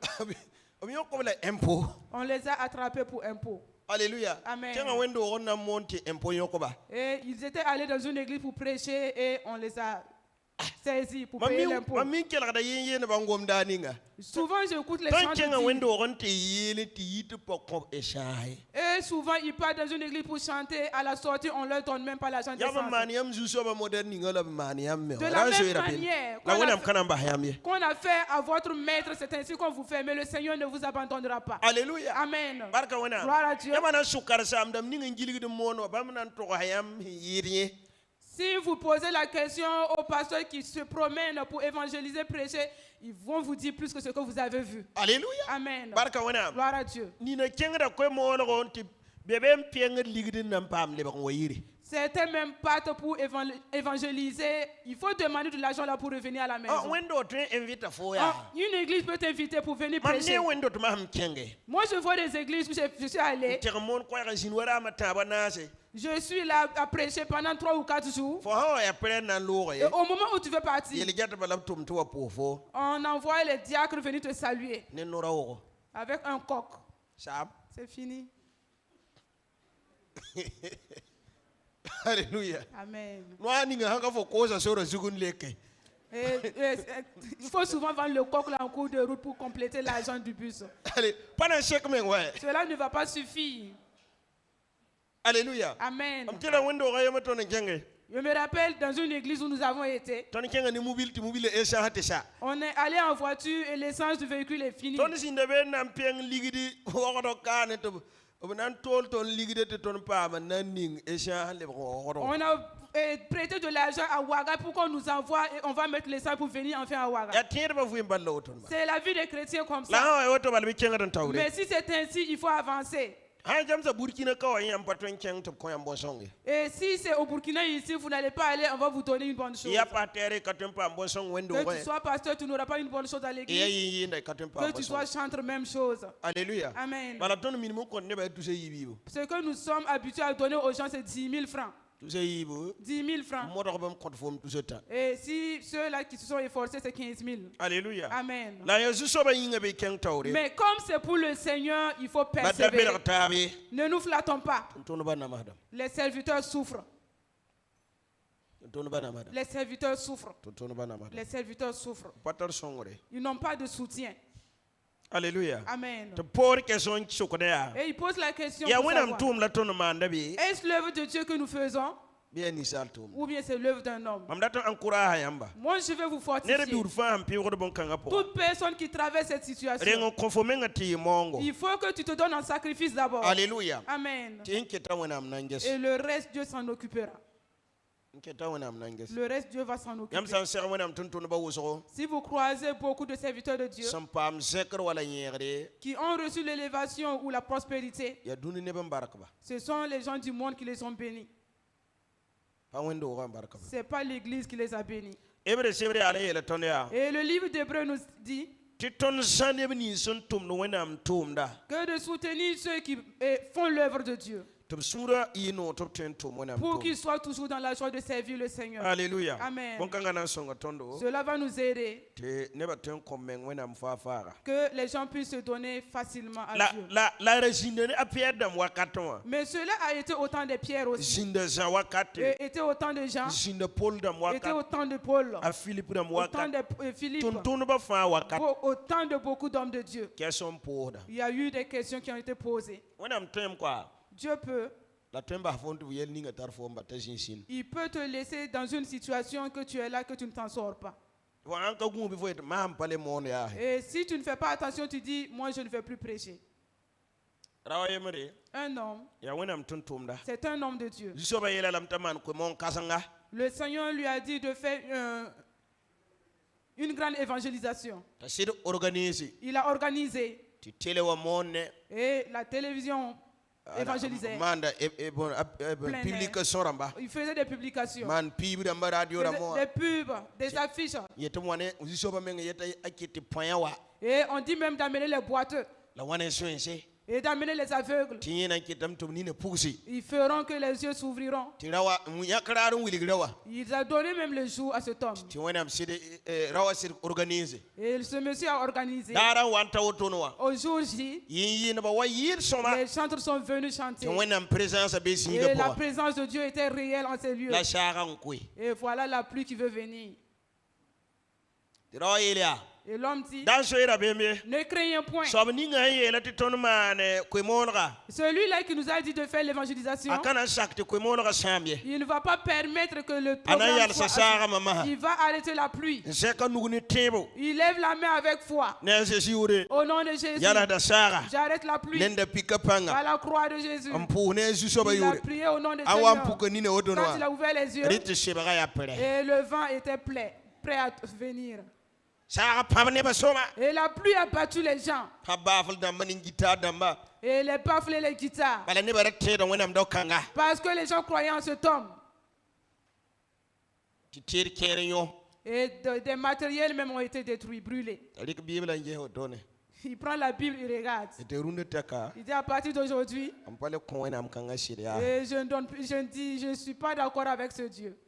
S2: Omi yok ko la impôt.
S1: On les a attrapés pour impôt.
S2: Alléluia.
S1: Amen.
S2: Kenga wendo on na monte impôt yoko ba.
S1: Et ils étaient allés dans une église pour prêcher et on les a saisis pour payer l'impôt.
S2: Mami kela da yeye ba ngom daninga.
S1: Souvent, j'écoute les
S2: Tant
S1: chants
S2: kenga
S1: de Dieu.
S2: wendo on te yele ti yite pokop eshaye.
S1: Et souvent, ils partent dans une église pour chanter. À la sortie, on ne leur donne même pas l'argent de
S2: Yaba
S1: l'essence.
S2: maniam zuso ba modern ningola maniam me.
S1: De la même manière
S2: La wona mkana ba hayamye.
S1: qu'on a fait à votre maître, c'est ainsi qu'on vous fait. Mais le Seigneur ne vous abandonnera pas.
S2: Alléluia.
S1: Amen.
S2: Barka wana.
S1: Gloire à Dieu.
S2: Yaba na sukar sam dam ninga njiligi de mono ba manan to hayam yirye.
S1: Si vous posez la question aux pasteurs qui se promènent pour évangéliser, prêcher, ils vont vous dire plus que ce que vous avez vu.
S2: Alléluia.
S1: Amen.
S2: Barka wana.
S1: Gloire à Dieu.
S2: Ni na kenga ko mo no on ti bebem pienga ligidi nam pam le ba ko yiri.
S1: Certains même partent pour évangéliser. Il faut demander de l'argent là pour revenir à la maison.
S2: Ah wendo to invite fo ya.
S1: Une église peut t'inviter pour venir prêcher.
S2: Man ne wendo to ma ham kenge.
S1: Moi, je vois des églises où je suis allé.
S2: Termon ko ya jinwara mata banase.
S1: Je suis là à prêcher pendant 3 ou 4 jours.
S2: Fo ha ya prenne na lore.
S1: Et au moment où tu veux partir,
S2: Yeli jata balam tum to po fo.
S1: on envoie les diacres venir te saluer
S2: Ne nora wo.
S1: avec un coq.
S2: Sam.
S1: C'est fini.
S2: Alléluia.
S1: Amen.
S2: Noa ninga hanga fo koza soro zugun leke.
S1: Il faut souvent vendre le coq là en cours de route pour compléter l'argent du bus.
S2: Allez, pas un chèque men ouais.
S1: Cela ne va pas suffire.
S2: Alléluia.
S1: Amen.
S2: Am tela wendo ga yama to kenge.
S1: Je me rappelle dans une église où nous avons été.
S2: Ton kenga ni mobile e sa hate sa.
S1: On est allé en voiture et l'essence du véhicule est finie.
S2: Ton sinde be nam peng ligidi wo do kane to. Obenan tol ton ligide te ton pa man naning e sa le ko.
S1: On a prêté de l'argent à Ouaga pour qu'on nous envoie et on va mettre l'essence pour venir enfin à Ouaga.
S2: Ya tiere ba fuim ballo ton ba.
S1: C'est la vie des chrétiens comme ça.
S2: La ha woto bal mi kenga ton tawre.
S1: Mais si c'est ainsi, il faut avancer.
S2: Ha jamsa Burkina ko yam paton keng to ko yam bon songe.
S1: Et si c'est au Burkina ici, vous n'allez pas aller, on va vous donner une bonne chose.
S2: Ya pa tere katon pa bon song wendo
S1: Que
S2: ouais.
S1: tu sois pasteur, tu n'auras pas une bonne chose à
S2: E
S1: l'église.
S2: yi ndai katon pa
S1: Que
S2: bon
S1: tu
S2: song.
S1: sois chanteur, même chose.
S2: Alléluia.
S1: Amen.
S2: Bala ton minimum kon ne ba toucher yibibo.
S1: Ce que nous sommes habitués à donner aux gens, c'est 10 000 francs.
S2: tu sais yibu
S1: 10 000 francs.
S2: mo do bam compte fom tout ce temps
S1: Et si ceux-là qui se sont efforcés, c'est 15 000.
S2: alléluia
S1: Amen.
S2: la yesu so ba yinga be ken tawre
S1: Mais comme c'est pour le Seigneur, il faut
S2: ba
S1: persévérer.
S2: dabir tabe
S1: Ne nous flattons pas.
S2: tonu ba na madam
S1: Les serviteurs souffrent.
S2: tonu ba na madam
S1: Les serviteurs souffrent.
S2: tonu ba na madam
S1: Les serviteurs souffrent.
S2: patar songore
S1: Ils n'ont pas de soutien.
S2: alléluia
S1: Amen.
S2: to por question chokode ya
S1: Et il pose la question
S2: ya
S1: pour
S2: wenam
S1: savoir,
S2: tum la tonu manda bi
S1: est-ce l'œuvre de Dieu que nous faisons
S2: bien ni sal tum
S1: ou bien c'est l'œuvre d'un homme?
S2: mam dato ankura ha yamba
S1: Moi, je vais vous
S2: nere
S1: fortifier.
S2: bi urfa am pi wodo bon kanga po
S1: Toute personne qui traverse cette situation,
S2: rengo conformer ngati mongo
S1: il faut que tu te donnes en sacrifice d'abord.
S2: alléluia
S1: Amen.
S2: tinketa wenam nanges
S1: Et le reste, Dieu s'en occupera.
S2: tinketa wenam nanges
S1: Le reste, Dieu va s'en
S2: yam
S1: occuper.
S2: san ser wenam tunu ba wuso
S1: Si vous croisez beaucoup de serviteurs de Dieu
S2: sampam zekr wala yegre
S1: qui ont reçu l'élévation ou la prospérité,
S2: ya duni ne ban baraka ba
S1: ce sont les gens du monde qui les ont bénis.
S2: pa wendo ga baraka ba
S1: Ce n'est pas l'Église qui les a bénis.
S2: ebre sebre ala yele ton ya
S1: Et le livre d'Hébreux nous dit
S2: ti ton sane ni sun tum no wenam tum da
S1: que de soutenir ceux qui font l'œuvre de Dieu,
S2: to sura ino to ten tum wenam
S1: pour
S2: tum
S1: qu'ils soient toujours dans la joie de servir le Seigneur.
S2: alléluia
S1: Amen.
S2: bon kanga nan songa tondo
S1: Cela va nous aider,
S2: te ne ba ten kommen wenam fa fara
S1: que les gens puissent se donner facilement à Dieu.
S2: la resinde ne apia dam wakaton
S1: Mais cela a été autant de Pierre aussi,
S2: zinde za wakate
S1: et était autant de Jean,
S2: zinde Paul dam
S1: était
S2: wakate
S1: autant de Paul,
S2: a Philippe dam
S1: autant
S2: wakate
S1: de Philippe,
S2: tun ba fa wakate
S1: autant de beaucoup d'hommes de Dieu.
S2: question pour da
S1: Il y a eu des questions qui ont été posées.
S2: wenam tem quoi
S1: Dieu peut,
S2: la temba fontu yel ninga tar fo mbata sin
S1: il peut te laisser dans une situation que tu es là, que tu ne t'en sors pas.
S2: wa an ka gumbi fo ma am pale mon ya
S1: Et si tu ne fais pas attention, tu dis, moi je ne vais plus prêcher.
S2: rawa yemre
S1: Un homme,
S2: ya wenam tun tum da
S1: c'est un homme de Dieu.
S2: so ba yela lam taman ko mon kasanga
S1: Le Seigneur lui a dit de faire une grande évangélisation.
S2: ta sid organiser
S1: Il a organisé
S2: ti tele wa monne
S1: et la télévision évangélisait.
S2: manda
S1: Plein
S2: public soramba
S1: Il faisait des publications,
S2: man pibi da radio da mo
S1: des pubs, des affiches.
S2: yetum wane so ba men yeta akiti point wa
S1: Et on dit même d'amener les boiteux
S2: la wane soense
S1: et d'amener les aveugles.
S2: ti na kitam tum ni ne puksi
S1: Ils feront que les yeux s'ouvriront.
S2: ti rawa mu yakraru wili rawa
S1: Il a donné même le jour à cet homme.
S2: ti wenam sid rawa sid organiser
S1: Et ce monsieur a organisé.
S2: dara wanta wotono wa
S1: Au jour J,
S2: yin ba wa yir soma
S1: les chantres sont venus chanter.
S2: ti wenam présence be
S1: Et
S2: singa
S1: la
S2: po
S1: présence de Dieu était réelle en ces lieux.
S2: la shara nkui
S1: Et voilà la pluie qui veut venir.
S2: ti rawa yelia
S1: Et l'homme dit,
S2: dan so ira be me
S1: ne craignez point.
S2: so ba ninga yela ti ton mane ko monra
S1: Celui-là qui nous a dit de faire l'évangélisation,
S2: akana sakti ko monra sambie
S1: il ne va pas permettre que le
S2: ana
S1: programme
S2: yal sa
S1: soit
S2: sara
S1: arrêté.
S2: mama
S1: Il va arrêter la pluie.
S2: zeka nuguni tebo
S1: Il lève la main avec foi.
S2: ne se siure
S1: Au nom de Jésus,
S2: yala da sara
S1: j'arrête la pluie.
S2: nenda pika panga
S1: À la croix de Jésus.
S2: ampu ne su so ba
S1: Il a
S2: yure
S1: prié au nom de
S2: awa
S1: Seigneur.
S2: mpuko ni ne wodono
S1: Quand il a
S2: wa
S1: ouvert les yeux,
S2: rite shebara ya pere
S1: et le vent était prêt à venir.
S2: sara pamne ba soma
S1: Et la pluie a battu les gens.
S2: pa baful da manin gita damba
S1: Et les baffles et les guitares.
S2: bala ne bare te da wenam do kanga
S1: Parce que les gens croyaient en cet homme.
S2: ti ter kere yo
S1: Et des matériels même ont été détruits, brûlés.
S2: rik bibla nje hotone
S1: Il prend la Bible, il regarde.
S2: te runde taka
S1: Il dit à partir d'aujourd'hui,
S2: am pale ko wenam kanga shiria
S1: et je ne suis pas d'accord avec ce Dieu.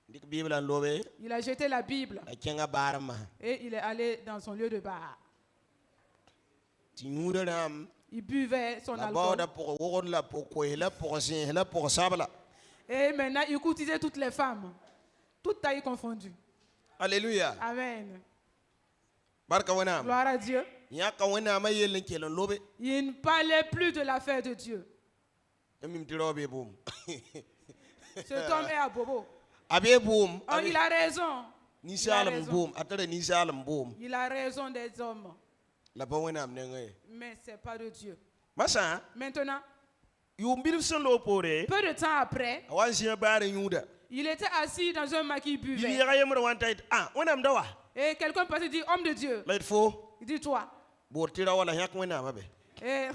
S2: dik bibla lobe
S1: Il a jeté la Bible
S2: a kenga barama
S1: et il est allé dans son lieu de bar.
S2: ti nyura ram
S1: Il buvait son
S2: la
S1: alcool.
S2: boda pour wogon la pour ko la pour sin la pour sabla
S1: Et maintenant, il courtisait toutes les femmes, toutes tailles confondues.
S2: alléluia
S1: Amen.
S2: barka wenam
S1: Gloire à Dieu.
S2: yaka wenam ayelen kelon lobe
S1: Il ne parlait plus de l'affaire de Dieu.
S2: emim ti robe boom
S1: Cet homme est à bobo.
S2: abe boom
S1: Oh, il a raison.
S2: ni
S1: Il a
S2: salam
S1: raison.
S2: boom atare ni salam boom
S1: Il a raison des hommes.
S2: la ba wenam ne ngai
S1: Mais ce n'est pas de Dieu.
S2: masa
S1: Maintenant,
S2: yumbir solo pore
S1: peu de temps après,
S2: awan sia bare yuda
S1: il était assis dans un maquis, il
S2: bibi
S1: buvait.
S2: ya yemre wantait ah wenam dawa
S1: Et quelqu'un passait et dit, homme de Dieu,
S2: lait fo
S1: il dit toi.
S2: bortira wala yak wenam abe
S1: Et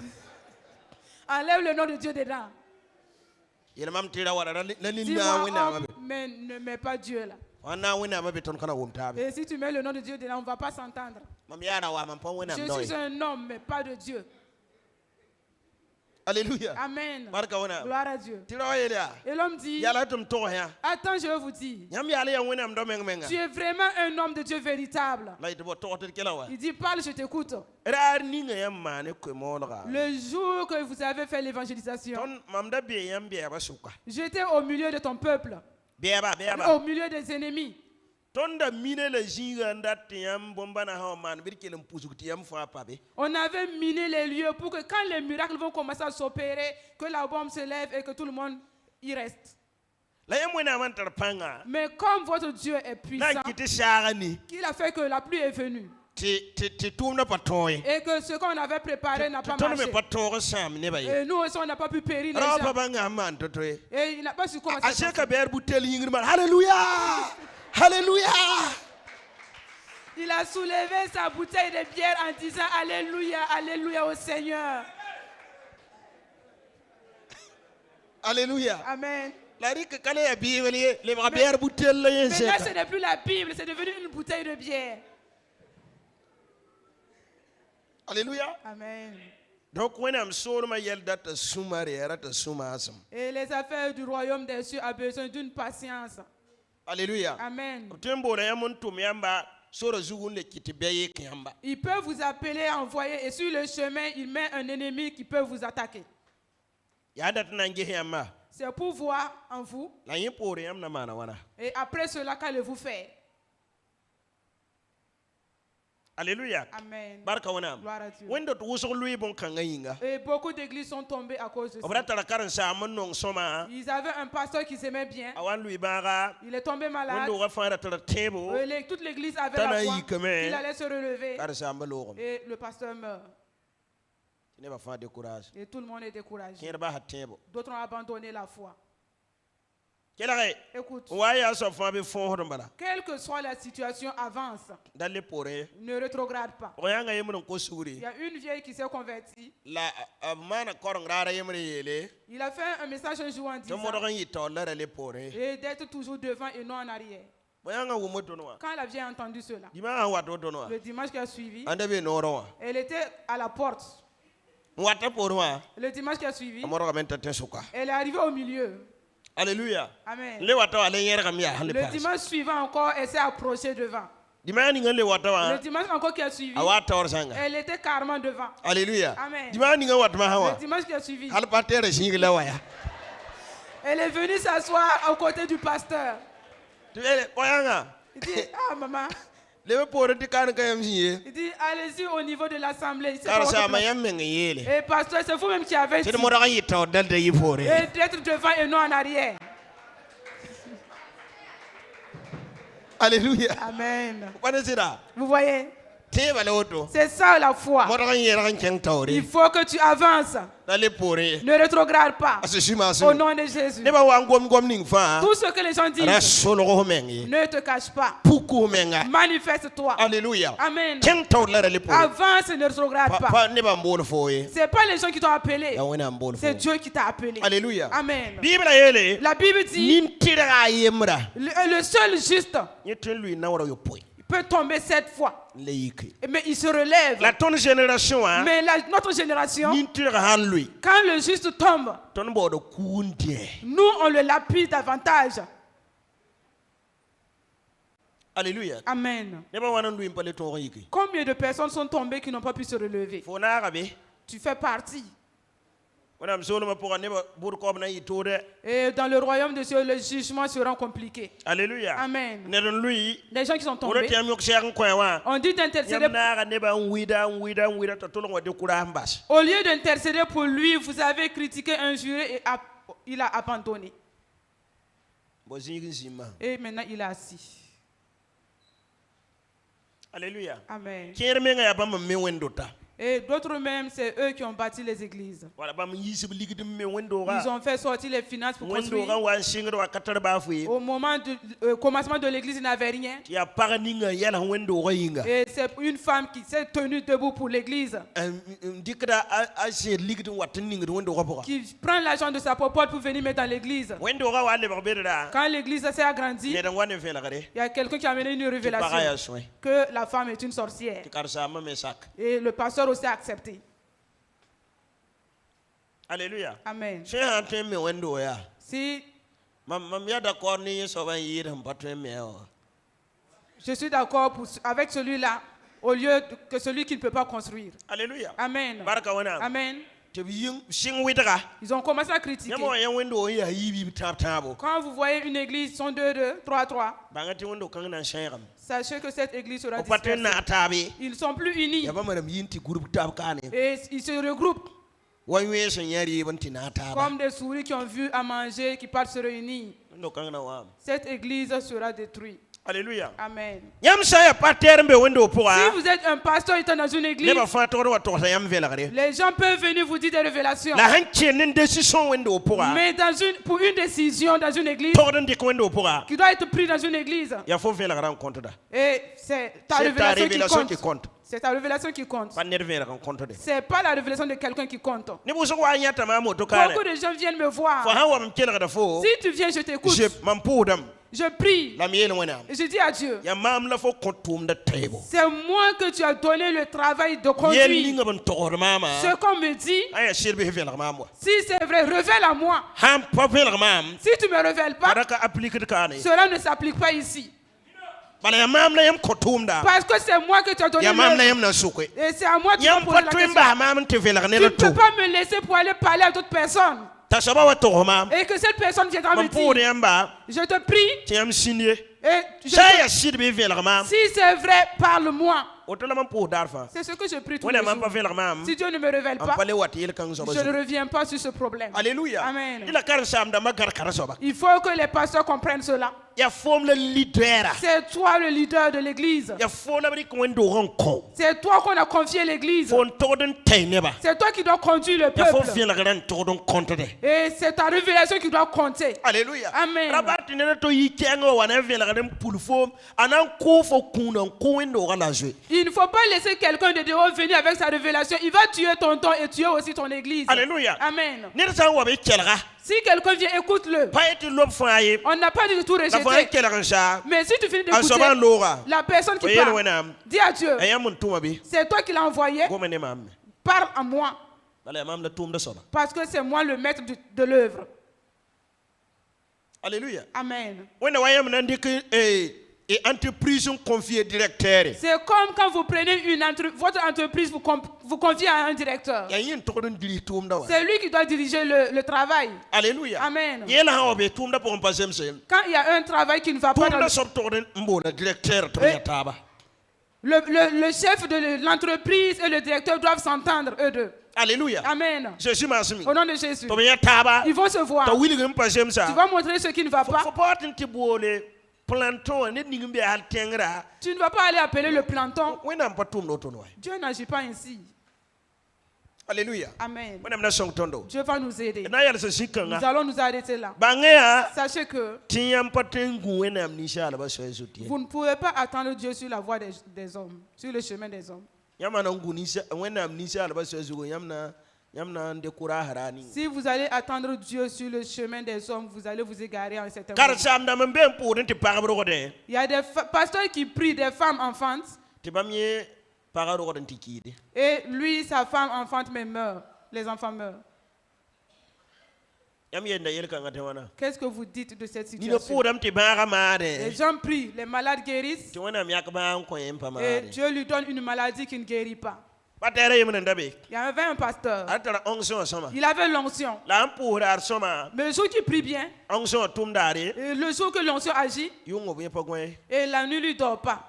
S1: enlève le nom de Dieu dedans.
S2: yel mam tira wala la
S1: Dis-moi
S2: linna wenam
S1: homme,
S2: abe
S1: mais ne mets pas Dieu là.
S2: wana wenam abe ton kana wumtabe
S1: Et si tu mets le nom de Dieu dedans, on ne va pas s'entendre.
S2: mam yara wa mam pon wenam
S1: Je
S2: doy
S1: suis un homme, mais pas de Dieu.
S2: Alléluia.
S1: Amen.
S2: Barka wana.
S1: Gloire à Dieu.
S2: Tiro yelia.
S1: Et l'homme dit,
S2: Yala tum to ya.
S1: attends, je vais vous dire,
S2: Nyam yala ya wena mdo menga.
S1: tu es vraiment un homme de Dieu véritable.
S2: La ito to to kelawa.
S1: Il dit, parle, je t'écoute.
S2: Rar ninga yam mane ko molra.
S1: Le jour que vous avez fait l'évangélisation,
S2: Ton mamda be yam be ba suka.
S1: j'étais au milieu de ton peuple,
S2: Beba beba.
S1: au milieu des ennemis.
S2: Tonda mine le jinga ndat yam bombana ha man birkelem pusukti yam fa pabe.
S1: On avait miné les lieux pour que quand les miracles vont commencer à s'opérer, que la bombe se lève et que tout le monde y reste.
S2: La yam wena man tarpanga.
S1: Mais comme votre Dieu est puissant,
S2: Na kiti shagani.
S1: qu'il a fait que la pluie est venue
S2: Ti tumna patoy.
S1: et que ce qu'on avait préparé n'a pas
S2: Ton me
S1: marché.
S2: patoro sam ne ba.
S1: Et nous aussi, on n'a pas pu périr les
S2: Rapa
S1: gens.
S2: banga man totoy.
S1: Et il n'a pas su comment ça se
S2: Asheka
S1: passer.
S2: ber butel yingirman. Hallelujah. Hallelujah.
S1: Il a soulevé sa bouteille de bière en disant Alléluia, Alléluia au Seigneur.
S2: Alléluia.
S1: Amen.
S2: La rik kale ya biweli le ba ber butel la
S1: Mais là, ce
S2: yenseka.
S1: n'est plus la Bible, c'est devenu une bouteille de bière.
S2: Alléluia.
S1: Amen.
S2: Donc when I'm so ma yel that sumari era ta sumasam.
S1: Et les affaires du royaume des cieux ont besoin d'une patience.
S2: Alléluia.
S1: Amen.
S2: Tembo na yamun tum yamba soro zugun le kiti beye kiyamba.
S1: Il peut vous appeler, envoyer, et sur le chemin, il met un ennemi qui peut vous attaquer.
S2: Ya dat nange yamba.
S1: C'est pour voir en vous.
S2: La yipore yam na mana wana.
S1: Et après cela, qu'allez-vous faire?
S2: Alléluia.
S1: Amen.
S2: Barka wana.
S1: Gloire à Dieu.
S2: Wendo to uso lui bon kanga yinga.
S1: Et beaucoup d'églises sont tombées à cause de ça.
S2: Obrata la karan sa amon soma.
S1: Ils avaient un pasteur qui s'aimait bien.
S2: Awan lui bara.
S1: Il est tombé malade.
S2: Wendo wa fara tala table.
S1: Toute l'église avait
S2: Tana
S1: la foi
S2: yi kame.
S1: qu'il allait se relever.
S2: Kar sa ambalo.
S1: Et le pasteur meurt.
S2: Ne ba fa de courage.
S1: Et tout le monde est découragé.
S2: Kien ba ha table.
S1: D'autres ont abandonné la foi.
S2: Kelare.
S1: Écoute,
S2: Waya so fa be fon hodo bala.
S1: quelle que soit la situation, avance.
S2: Dalle pore.
S1: Ne rétrograde pas.
S2: Oyanga yemun ko
S1: Il
S2: suguri.
S1: y a une vieille qui s'est convertie.
S2: La mana korong rara yemre yele.
S1: Il a fait un message un jour en
S2: To
S1: disant
S2: modogan yito la le pore.
S1: et d'être toujours devant et non en arrière.
S2: Oyanga wo moto no.
S1: Quand la vieille a entendu cela,
S2: Dima wa do no.
S1: le dimanche qui a suivi,
S2: Ande be no ro.
S1: elle était à la porte.
S2: Wata porwa.
S1: Le dimanche qui a suivi,
S2: Amoro ga menta tesuka.
S1: elle est arrivée au milieu.
S2: Alléluia.
S1: Amen.
S2: Le wata ale yer kam ya hande
S1: Le
S2: pas.
S1: dimanche suivant encore, elle s'est approchée devant.
S2: Dimani ngale wata
S1: Le
S2: wa.
S1: dimanche encore qui a suivi,
S2: Awata or sanga.
S1: elle était carrément devant.
S2: Alléluia.
S1: Amen.
S2: Dimani nga wata ma
S1: Le
S2: hawa.
S1: dimanche qui a suivi,
S2: Hal patere singila waya.
S1: elle est venue s'asseoir aux côtés du pasteur.
S2: Tu ele oyanga.
S1: Il dit, ah maman,
S2: Le pore ti kan kayam siye.
S1: il dit, allez-y au niveau de l'assemblée. C'est pas
S2: Kar
S1: votre
S2: sa
S1: place.
S2: mayam men yele.
S1: Et pasteur, c'est vous-même qui avez dit.
S2: C'est modogan yito dal de yipore.
S1: Et d'être devant et non en arrière.
S2: Alléluia.
S1: Amen.
S2: Wana sira.
S1: Vous voyez,
S2: Te bale oto.
S1: c'est ça la foi.
S2: Modogan yer kan keng
S1: Il
S2: tawre.
S1: faut que tu avances.
S2: Dale pore.
S1: Ne rétrograde pas.
S2: Asishima
S1: Au
S2: su.
S1: nom de Jésus.
S2: Ne ba wa ngom ning fa.
S1: Tout ce que les gens disent,
S2: Rasolo ho mengi.
S1: ne te cache pas.
S2: Puku menga.
S1: Manifeste-toi.
S2: Alléluia.
S1: Amen.
S2: Keng tawla le pore.
S1: Avance et ne rétrograde pas.
S2: Pa ne ba mbolo foye.
S1: Ce n'est pas les gens qui t'ont appelé.
S2: Ya wena mbolo
S1: C'est
S2: foye.
S1: Dieu qui t'a appelé.
S2: Alléluia.
S1: Amen.
S2: Bible yele.
S1: La Bible dit,
S2: Nintira yemra.
S1: le seul juste
S2: Yetun lui nawra yo poy.
S1: peut tomber 7 fois.
S2: Le yiki.
S1: Mais il se relève.
S2: La ton génération hein.
S1: Mais notre génération,
S2: Nintira han lui.
S1: quand le juste tombe,
S2: Ton bodo kuntie.
S1: nous, on le lapide davantage.
S2: Alléluia.
S1: Amen.
S2: Ne ba wana lui impale ton yiki.
S1: Combien de personnes sont tombées qui n'ont pas pu se relever?
S2: Fo na rabe.
S1: Tu fais partie.
S2: Wana msolo ma pour ne ba bur ko na yitode.
S1: Et dans le royaume de Dieu, les jugements seront compliqués.
S2: Alléluia.
S1: Amen.
S2: Ne don lui.
S1: Les gens qui sont
S2: Ora
S1: tombés,
S2: tiam yok cher ko wa.
S1: on dit d'intercéder.
S2: Yam na ne ba wida to tolo ngode kura mbas.
S1: Au lieu d'intercéder pour lui, vous avez critiqué, injuré et il a abandonné.
S2: Bo zingi zima.
S1: Et maintenant, il est assis.
S2: Alléluia.
S1: Amen.
S2: Kere menga ya ba me wendota.
S1: Et d'autres même, c'est eux qui ont bâti les églises.
S2: Wala ba yisib ligidi me wendora.
S1: Ils ont fait sortir les finances pour construire.
S2: Wendora wa singro wa katar ba fu.
S1: Au moment du commencement de l'église, il n'avait rien.
S2: Ya paraninga yala wendora yinga.
S1: Et c'est une femme qui s'est tenue debout pour l'église,
S2: Dikra a se ligidi watninga wendora poka.
S1: qui prend l'argent de sa popote pour venir mettre dans l'église.
S2: Wendora wa le ba bedra.
S1: Quand l'église s'est agrandie,
S2: Ne dan wane fe la gare.
S1: il y a quelqu'un qui a amené une
S2: Paraya
S1: révélation
S2: soin.
S1: que la femme est une sorcière.
S2: Karsa ma mesak.
S1: Et le pasteur aussi a accepté.
S2: Alléluia.
S1: Amen.
S2: C'est un thème wendo ya.
S1: Si
S2: Mam ya d'accord ni so ban yir pas thème ya.
S1: je suis d'accord avec celui-là, au lieu que celui qui ne peut pas construire.
S2: Alléluia.
S1: Amen.
S2: Baraka wana.
S1: Amen.
S2: Te bi sing witaka.
S1: Ils ont commencé à critiquer.
S2: Yamo ya wendo ya yibi tabo.
S1: Quand vous voyez une église, ils sont 2-2, 3-3.
S2: Bangati wendo kang na shayram.
S1: Sachez que cette église sera
S2: O paten na
S1: dispersée.
S2: atabi.
S1: Ils ne sont plus unis.
S2: Ya ba maram yinti groupe tab kane.
S1: Et ils se regroupent
S2: Wanywe senyari banti na taba.
S1: comme des souris qui ont vu à manger, qui partent se réunir.
S2: Wendo kang na wam.
S1: Cette église sera détruite.
S2: Alléluia.
S1: Amen.
S2: Yam saya pater mbe wendo
S1: Si
S2: poa.
S1: vous êtes un pasteur étant dans une église,
S2: Ne ba fa toro wa to yam velagre.
S1: les gens peuvent venir vous dire des révélations.
S2: La hanche nen décision wendo poa.
S1: Mais pour une décision dans une église,
S2: Tordon dik wendo poa.
S1: qui doit être prise dans une église,
S2: Ya faut velagre en compte da.
S1: et c'est ta
S2: C'est ta
S1: révélation
S2: révélation
S1: qui
S2: qui
S1: compte.
S2: compte.
S1: C'est ta révélation qui compte.
S2: Pas nerver en compte de.
S1: C'est pas la révélation de quelqu'un qui compte.
S2: Ni buso wa nyata ma moto kare.
S1: Beaucoup de gens viennent me
S2: Fo
S1: voir.
S2: hawa mkela da fo.
S1: Si tu viens, je t'écoute.
S2: Je mampudam.
S1: Je prie.
S2: La miel wena.
S1: Et je dis à Dieu,
S2: Ya mam la fo kontum da table.
S1: c'est moi que tu as donné le travail de
S2: Yen
S1: conduire.
S2: ninga ban tor mama.
S1: Ce qu'on me dit,
S2: Aya shirbe velagre mama.
S1: si c'est vrai, révèle à moi.
S2: Ham pa velagre mam.
S1: Si tu ne me révèles pas,
S2: Para ka applique de kane.
S1: cela ne s'applique pas ici.
S2: Bala ya mam la yam kontum da.
S1: Parce que c'est moi que tu as donné
S2: Ya mam la
S1: le...
S2: yam na sukwe.
S1: Et c'est à moi que tu vas
S2: Yam
S1: poser la
S2: pa
S1: question.
S2: twimba mam te velagre ne
S1: Tu
S2: la
S1: ne peux
S2: to.
S1: pas me laisser pour aller parler à d'autres personnes.
S2: Ta saba wa to mam.
S1: Et que cette personne viendra me
S2: Mampude
S1: dire,
S2: yamba.
S1: je te prie,
S2: Ti yam sinye.
S1: et
S2: Saya shirbe velagre mam.
S1: si c'est vrai, parle-moi.
S2: Otola mampu darfa.
S1: C'est ce que je prie tous
S2: Wona
S1: les
S2: mam pa
S1: jours.
S2: velagre mam.
S1: Si Dieu ne me révèle
S2: Am
S1: pas,
S2: pale wat yel kan soba.
S1: je ne reviens pas sur ce problème.
S2: Alléluia.
S1: Amen.
S2: Ila kar sam da magar kar soba.
S1: Il faut que les pasteurs comprennent cela.
S2: Ya forme le leader.
S1: C'est toi le leader de l'église.
S2: Ya forme la bri ko ndo ronko.
S1: C'est toi qu'on a confié l'église.
S2: Fon toden tayneba.
S1: C'est toi qui dois conduire le
S2: Ya fo
S1: peuple.
S2: fien la gran todon compte de.
S1: Et c'est ta révélation qui doit compter.
S2: Alléluia.
S1: Amen.
S2: Rabat ne to yi kengo wana fien la gran pour fo anan ko fo kuna ko ndo la jouer.
S1: Il ne faut pas laisser quelqu'un de dehors venir avec sa révélation. Il va tuer ton temps et tuer aussi ton église.
S2: Alléluia.
S1: Amen.
S2: Ne sa wa be kelga.
S1: Si quelqu'un vient, écoute-le.
S2: Pa eti lob faye.
S1: On n'a pas du tout
S2: La fa
S1: rejeté.
S2: kelga sa.
S1: Mais si tu finis
S2: An soba
S1: d'écouter
S2: lora.
S1: la personne qui
S2: Oyel
S1: parle,
S2: wenam.
S1: dis à Dieu,
S2: Ayamun tuma bi.
S1: c'est toi qui l'as envoyé,
S2: Gome ne mam.
S1: parle à moi.
S2: Bala mam la tum da soba.
S1: Parce que c'est moi le maître de l'œuvre.
S2: Alléluia.
S1: Amen.
S2: Wena wayam nan dik et entreprise confiée directeur.
S1: C'est comme quand vous prenez votre entreprise, vous confiez à un directeur.
S2: Ya yin todon diri tum da wa.
S1: C'est lui qui doit diriger le travail.
S2: Alléluia.
S1: Amen.
S2: Yela ha obe tum da pour passer sem.
S1: Quand il y a un travail qui ne va pas
S2: Tum
S1: dans
S2: da sob todon mbola directeur to ya taba.
S1: le chef de l'entreprise et le directeur doivent s'entendre, eux deux.
S2: Alléluia.
S1: Amen.
S2: Jésus masmi.
S1: Au nom de Jésus.
S2: To ya taba.
S1: Ils vont se voir.
S2: To wili gem passer
S1: Tu
S2: sa.
S1: vas montrer ce qui ne va
S2: Fo
S1: pas.
S2: pas tin tibole planton ne ningbe al tengra.
S1: Tu ne vas pas aller appeler le planton.
S2: Wena pa tum no to no.
S1: Dieu n'agit pas ainsi.
S2: Alléluia.
S1: Amen.
S2: Wena na song tondo.
S1: Dieu va nous aider.
S2: Na yalla sa
S1: Nous
S2: sikanga.
S1: allons nous arrêter là.
S2: Bangea
S1: Sachez que
S2: tinyam patengu wena amnisha la ba so ezuti.
S1: vous ne pouvez pas attendre Dieu sur la voie des hommes, sur le chemin des hommes.
S2: Yamana ngunisa wena amnisha la ba so ezugo yamna nde kura harani.
S1: Si vous allez attendre Dieu sur le chemin des hommes, vous allez vous égarer en un certain
S2: Car
S1: moment.
S2: sam da membe pour te pagabro de.
S1: Il y a des pasteurs qui prient des femmes enfantes
S2: Te bamye pagaro de tikide.
S1: et lui, sa femme enfante mais meurt. Les enfants meurent.
S2: Yamye nda yel kanga te wana.
S1: Qu'est-ce que vous dites de cette
S2: Ni no
S1: situation?
S2: pour am te baga
S1: Les
S2: mare.
S1: gens prient, les malades guérissent
S2: Te wana miak ba an ko yem pa
S1: et
S2: mare.
S1: Dieu lui donne une maladie qui ne guérit pas.
S2: Patere yem ndabe.
S1: Il y avait un pasteur,
S2: Atara onction sama.
S1: il avait l'onction.
S2: La am pour ar soma.
S1: Mais le jour qu'il prie bien,
S2: Onction tum dare.
S1: et le jour que l'onction agit,
S2: Yungo bien pa gwen.
S1: et la nuit lui dort pas.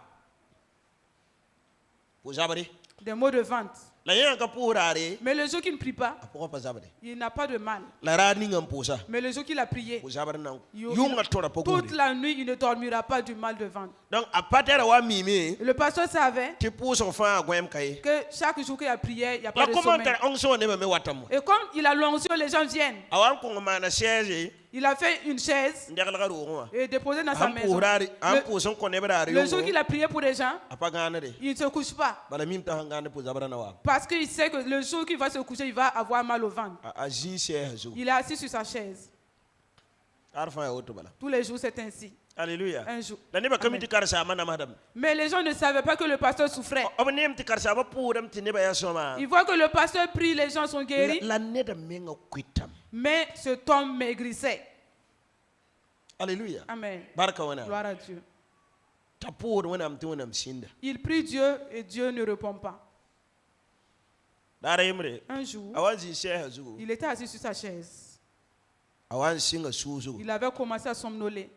S2: Pour zabari.
S1: Des mots de vente.
S2: La yen ka pour are.
S1: Mais le jour qu'il ne prie pas,
S2: Pourquoi pas zabari?
S1: il n'a pas de mal.
S2: La rani ngam posa.
S1: Mais le jour qu'il a prié,
S2: Pour zabari na.
S1: il-
S2: Yunga tora pa
S1: toute
S2: gwen.
S1: la nuit, il ne dormira pas du mal de ventre.
S2: Donc à patere wa mimi.
S1: Le pasteur savait
S2: Te pour son fa gwen kai.
S1: que chaque jour qu'il y a prié, il n'y a pas
S2: La
S1: de
S2: comment
S1: sommeil.
S2: ta onction ne me watam.
S1: Et comme il a l'onction, les gens viennent.
S2: Awan ko mana siège.
S1: Il a fait une chaise
S2: Ndekal garo.
S1: et déposé dans sa
S2: Am
S1: maison.
S2: pourari am pour son konebrari.
S1: Le jour qu'il a prié pour les gens,
S2: Apagana de.
S1: il ne se couche pas.
S2: Bala mim ta hangane pour zabara na wa.
S1: Parce qu'il sait que le jour qu'il va se coucher, il va avoir mal au ventre.
S2: A jin siège.
S1: Il est assis sur sa chaise.
S2: Arfa ya auto bala.
S1: Tous les jours, c'est ainsi.
S2: Alléluia.
S1: Un jour.
S2: La neba
S1: Amen.
S2: kamiti karsa mana madam.
S1: Mais les gens ne savaient pas que le pasteur souffrait.
S2: Obenem ti karsa ba puram ti neba ya soma.
S1: Ils voient que le pasteur prie, les gens sont guéris,
S2: La neda menga kwitam.
S1: mais cet homme maigrissait.
S2: Alléluia.
S1: Amen.
S2: Baraka wana.
S1: Gloire à Dieu.
S2: Ta pur wana mti wana msinda.
S1: Il prie Dieu et Dieu ne répond pas.
S2: Dara yemre.
S1: Un jour,
S2: Awanzi sheha zugu.
S1: il était assis sur sa chaise.
S2: Awan singa suzu.
S1: Il avait commencé à somnoler.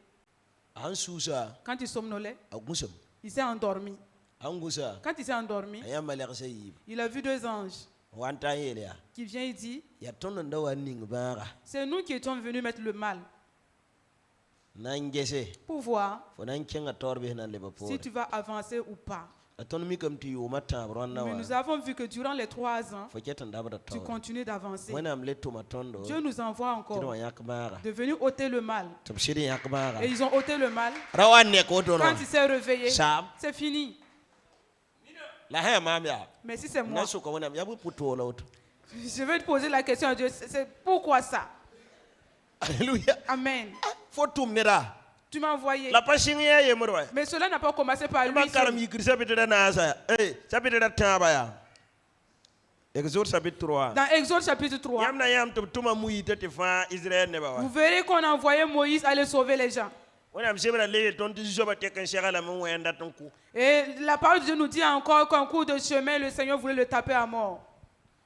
S2: An susa
S1: Quand il somnolait,
S2: agusam.
S1: il s'est endormi.
S2: Angusa.
S1: Quand il s'est endormi,
S2: Ayama lekse yib.
S1: il a vu deux anges
S2: Wanta yelia.
S1: qui viennent et dit,
S2: Ya tono ndawa ning bara.
S1: c'est nous qui étions venus mettre le mal
S2: Nangese.
S1: pour voir
S2: Fonan kenga torbe nan leba
S1: si tu vas avancer ou pas.
S2: Aton mi kam ti yuma tabron na
S1: Mais
S2: wa.
S1: nous avons vu que durant les 3 ans,
S2: Foketan dabada
S1: tu
S2: taw.
S1: continues d'avancer.
S2: Wana amleto matondo.
S1: Dieu nous envoie
S2: Tino
S1: encore
S2: yak bara.
S1: de venir ôter le mal.
S2: Tabshiri yak bara.
S1: Et ils ont ôté le mal.
S2: Rawan ne ko tono.
S1: Quand il s'est réveillé,
S2: Sam.
S1: c'est fini.
S2: La ha mamia.
S1: Mais si c'est moi,
S2: Na suka wana yabu puto laut.
S1: je vais te poser la question à Dieu. C'est pourquoi ça?
S2: Alléluia.
S1: Amen.
S2: Fotum nera.
S1: Tu m'as envoyé.
S2: La passing ya yemro.
S1: Mais cela n'a pas commencé par lui.
S2: Ma karam
S1: seul.
S2: yikri sabita na sa. Sabita taba ya. Exode chapitre 3.
S1: Dans Exode chapitre 3,
S2: Yamna yam tuma muyi tete fa Israël ne ba wa.
S1: vous verrez qu'on a envoyé Moïse aller sauver les gens.
S2: Wana msebra le ton ti joba tekan shagala mun wenda ton ku.
S1: Et la parole de Dieu nous dit encore qu'en cours de chemin, le Seigneur voulait le taper à mort.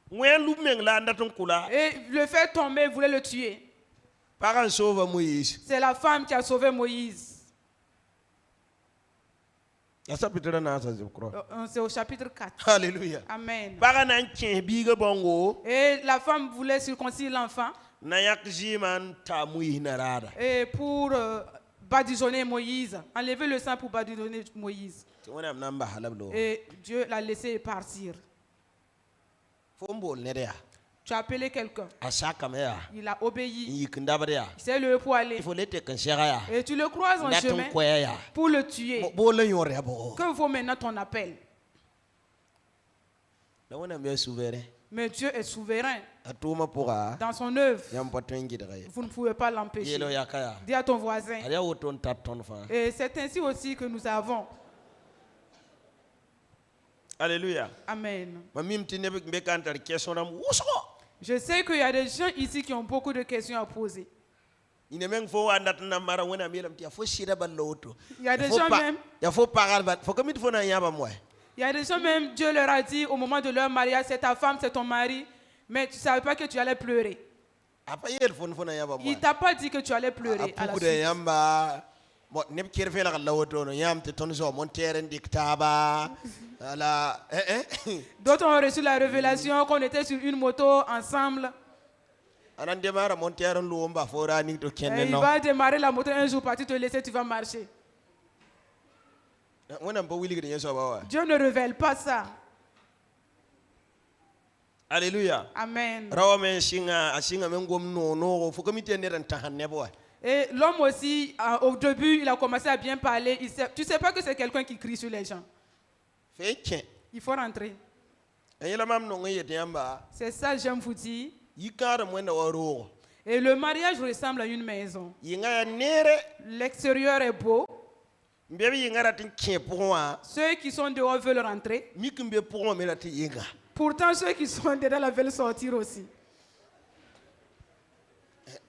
S2: Wen lu meng la ndaton kula.
S1: Et le fait tomber, il voulait le tuer.
S2: Paran sauve Moïse.
S1: C'est la femme qui a sauvé Moïse.
S2: Ya chapitre na sa je crois.
S1: C'est au chapitre 4.
S2: Alléluia.
S1: Amen.
S2: Paran an tien biga bongo.
S1: Et la femme voulait circoncire l'enfant
S2: Na yak jiman ta muyi narada.
S1: et pour badigeonner Moïse, enlever le sang pour badigeonner Moïse.
S2: Ti wana namba halablo.
S1: Et Dieu l'a laissé partir.
S2: Fombo nerea.
S1: Tu as appelé quelqu'un.
S2: Asaka meya.
S1: Il a obéi.
S2: Yikndabria.
S1: Il s'est levé pour aller.
S2: Il faut le tekan shagaya.
S1: Et tu le croises en
S2: Naton
S1: chemin
S2: koya.
S1: pour le tuer.
S2: Bo le yore bo.
S1: Que vaut maintenant ton appel?
S2: Na wana me souverain.
S1: Mais Dieu est souverain
S2: Atuma pora.
S1: dans son œuvre.
S2: Yam patengi de gaya.
S1: Vous ne pouvez pas l'empêcher.
S2: Yelo yakaya.
S1: Dis à ton voisin.
S2: Alia woton tap ton fa.
S1: Et c'est ainsi aussi que nous avons.
S2: Alléluia.
S1: Amen.
S2: Mamim tinebe bekantar kesonam wuso.
S1: Je sais qu'il y a des gens ici qui ont beaucoup de questions à poser.
S2: Ine meng fo andat na mara wona melam tia fo shira balloto.
S1: Il y a des gens même,
S2: Ya fo pagal ba fo kamit fo na yaba moy.
S1: il y a des gens même, Dieu leur a dit au moment de leur mariage, c'est ta femme, c'est ton mari, mais tu ne savais pas que tu allais pleurer.
S2: Apa yel fo na yaba moy.
S1: Il ne t'a pas dit que tu allais pleurer à la
S2: Apu de
S1: suite.
S2: yamba mo neb kirfe la lawoto no yam te ton zo mon teren diktaba. Ala
S1: D'autres ont reçu la révélation qu'on était sur une moto ensemble.
S2: Anan demara mon teren luomba fo rani to
S1: Et
S2: kenne
S1: il
S2: no.
S1: va démarrer la moto un jour, partir te laisser, tu vas marcher.
S2: Wona mpa wili de yeso ba wa.
S1: Dieu ne révèle pas ça.
S2: Alléluia.
S1: Amen.
S2: Rawa men singa men gom no fo kamit ne ran tahanne bo.
S1: Et l'homme aussi, au début, il a commencé à bien parler. Tu ne sais pas que c'est quelqu'un qui crie sur les gens.
S2: Feke.
S1: Il faut rentrer.
S2: Ayela mam no ngiyete yamba.
S1: C'est ça, j'aime vous dire.
S2: Yikara mwenda waro.
S1: Et le mariage ressemble à une maison.
S2: Yinga ya nere.
S1: L'extérieur est beau.
S2: Mbebe yingara tin kien pourwa.
S1: Ceux qui sont dehors veulent rentrer.
S2: Mikimbe pourwa melati yinga.
S1: Pourtant, ceux qui sont dedans veulent sortir aussi.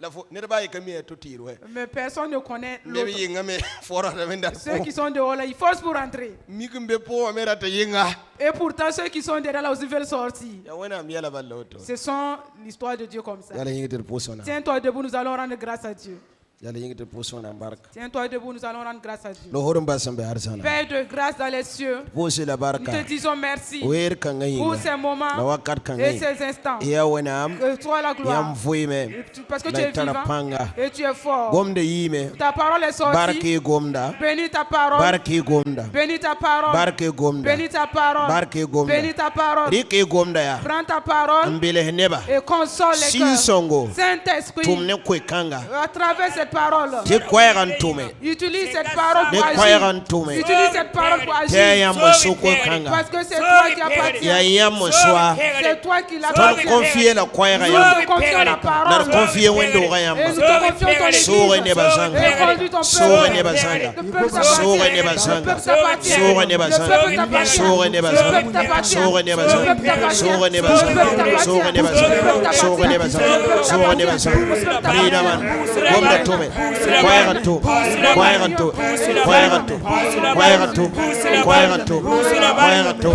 S2: La fo ne ba yikami to tirwe.
S1: Mais personne ne connaît
S2: Mbebe
S1: l'autre.
S2: yinga me fora da wenda.
S1: Ceux qui sont dehors là, ils forcent pour rentrer.
S2: Mikimbe pourwa melati yinga.
S1: Et pourtant, ceux qui sont dedans là aussi veulent sortir.
S2: Ya wena miala balloto.
S1: Ce sont l'histoire de Dieu comme ça.
S2: Yala yingite posona.
S1: Tiens-toi debout, nous allons rendre grâce à Dieu.
S2: Yala yingite posona baraka.
S1: Tiens-toi debout, nous allons rendre grâce à Dieu.
S2: Lo horum basambe arsana.
S1: Père de grâce dans les cieux,
S2: Pose la
S1: nous
S2: baraka.
S1: te disons merci
S2: Wer kanga
S1: pour
S2: yinga.
S1: ces
S2: Na
S1: moments
S2: wakat
S1: et
S2: kanga.
S1: ces instants.
S2: Ya wenam.
S1: Que toi la gloire.
S2: Yam fuime.
S1: Parce que tu es vivant
S2: panga.
S1: et tu es fort.
S2: Gomde yime.
S1: Ta parole est sortie.
S2: Barke gomda.
S1: Bénis ta parole.
S2: Barke gomda.
S1: Bénis ta parole.
S2: Barke gomda.
S1: Bénis ta parole.
S2: Barke gomda.
S1: Bénis ta parole.
S2: Rike gomda ya.
S1: Prends ta parole
S2: Mbele neba.
S1: et console les
S2: Si
S1: cœurs.
S2: songo.
S1: Saint-Esprit,
S2: Tumne kwe kanga.
S1: à travers cette cette parole.
S2: Ti kwairan tume.
S1: Utilise cette parole
S2: Ne
S1: pour
S2: kwairan
S1: agir.
S2: tume.
S1: Utilise cette parole pour
S2: Te
S1: agir.
S2: ya masuko kanga.
S1: Parce que c'est toi qui appartiens.
S2: Ya ya muswa.
S1: C'est toi qui
S2: Ton
S1: l'appartiens.
S2: confier la kwaira
S1: Nous
S2: ya.
S1: te confions la
S2: Na
S1: parole.
S2: confier wendo ga
S1: Et
S2: ya.
S1: nous te confions ton
S2: Sore ne
S1: église.
S2: bazanga.
S1: Et conduis ton
S2: Sore
S1: peuple.
S2: ne bazanga.
S1: Le peuple
S2: Sore ne
S1: t'appartient. Le
S2: bazanga.
S1: peuple t'appartient.
S2: Sore ne
S1: Le
S2: bazanga.
S1: peuple t'appartient.
S2: Sore ne
S1: Le
S2: bazanga.
S1: peuple t'appartient.
S2: Sore ne
S1: Le
S2: bazanga.
S1: peuple t'appartient.
S2: Sore ne
S1: Le
S2: bazanga.
S1: peuple t'appartient.
S2: Sore ne
S1: Le
S2: bazanga.
S1: peuple t'appartient.
S2: Sore ne bazanga. Sore ne bazanga. Brina man. Womda tume. Kwairan tu. Kwairan tu. Kwairan tu. Kwairan tu. Kwairan tu. Kwairan tu.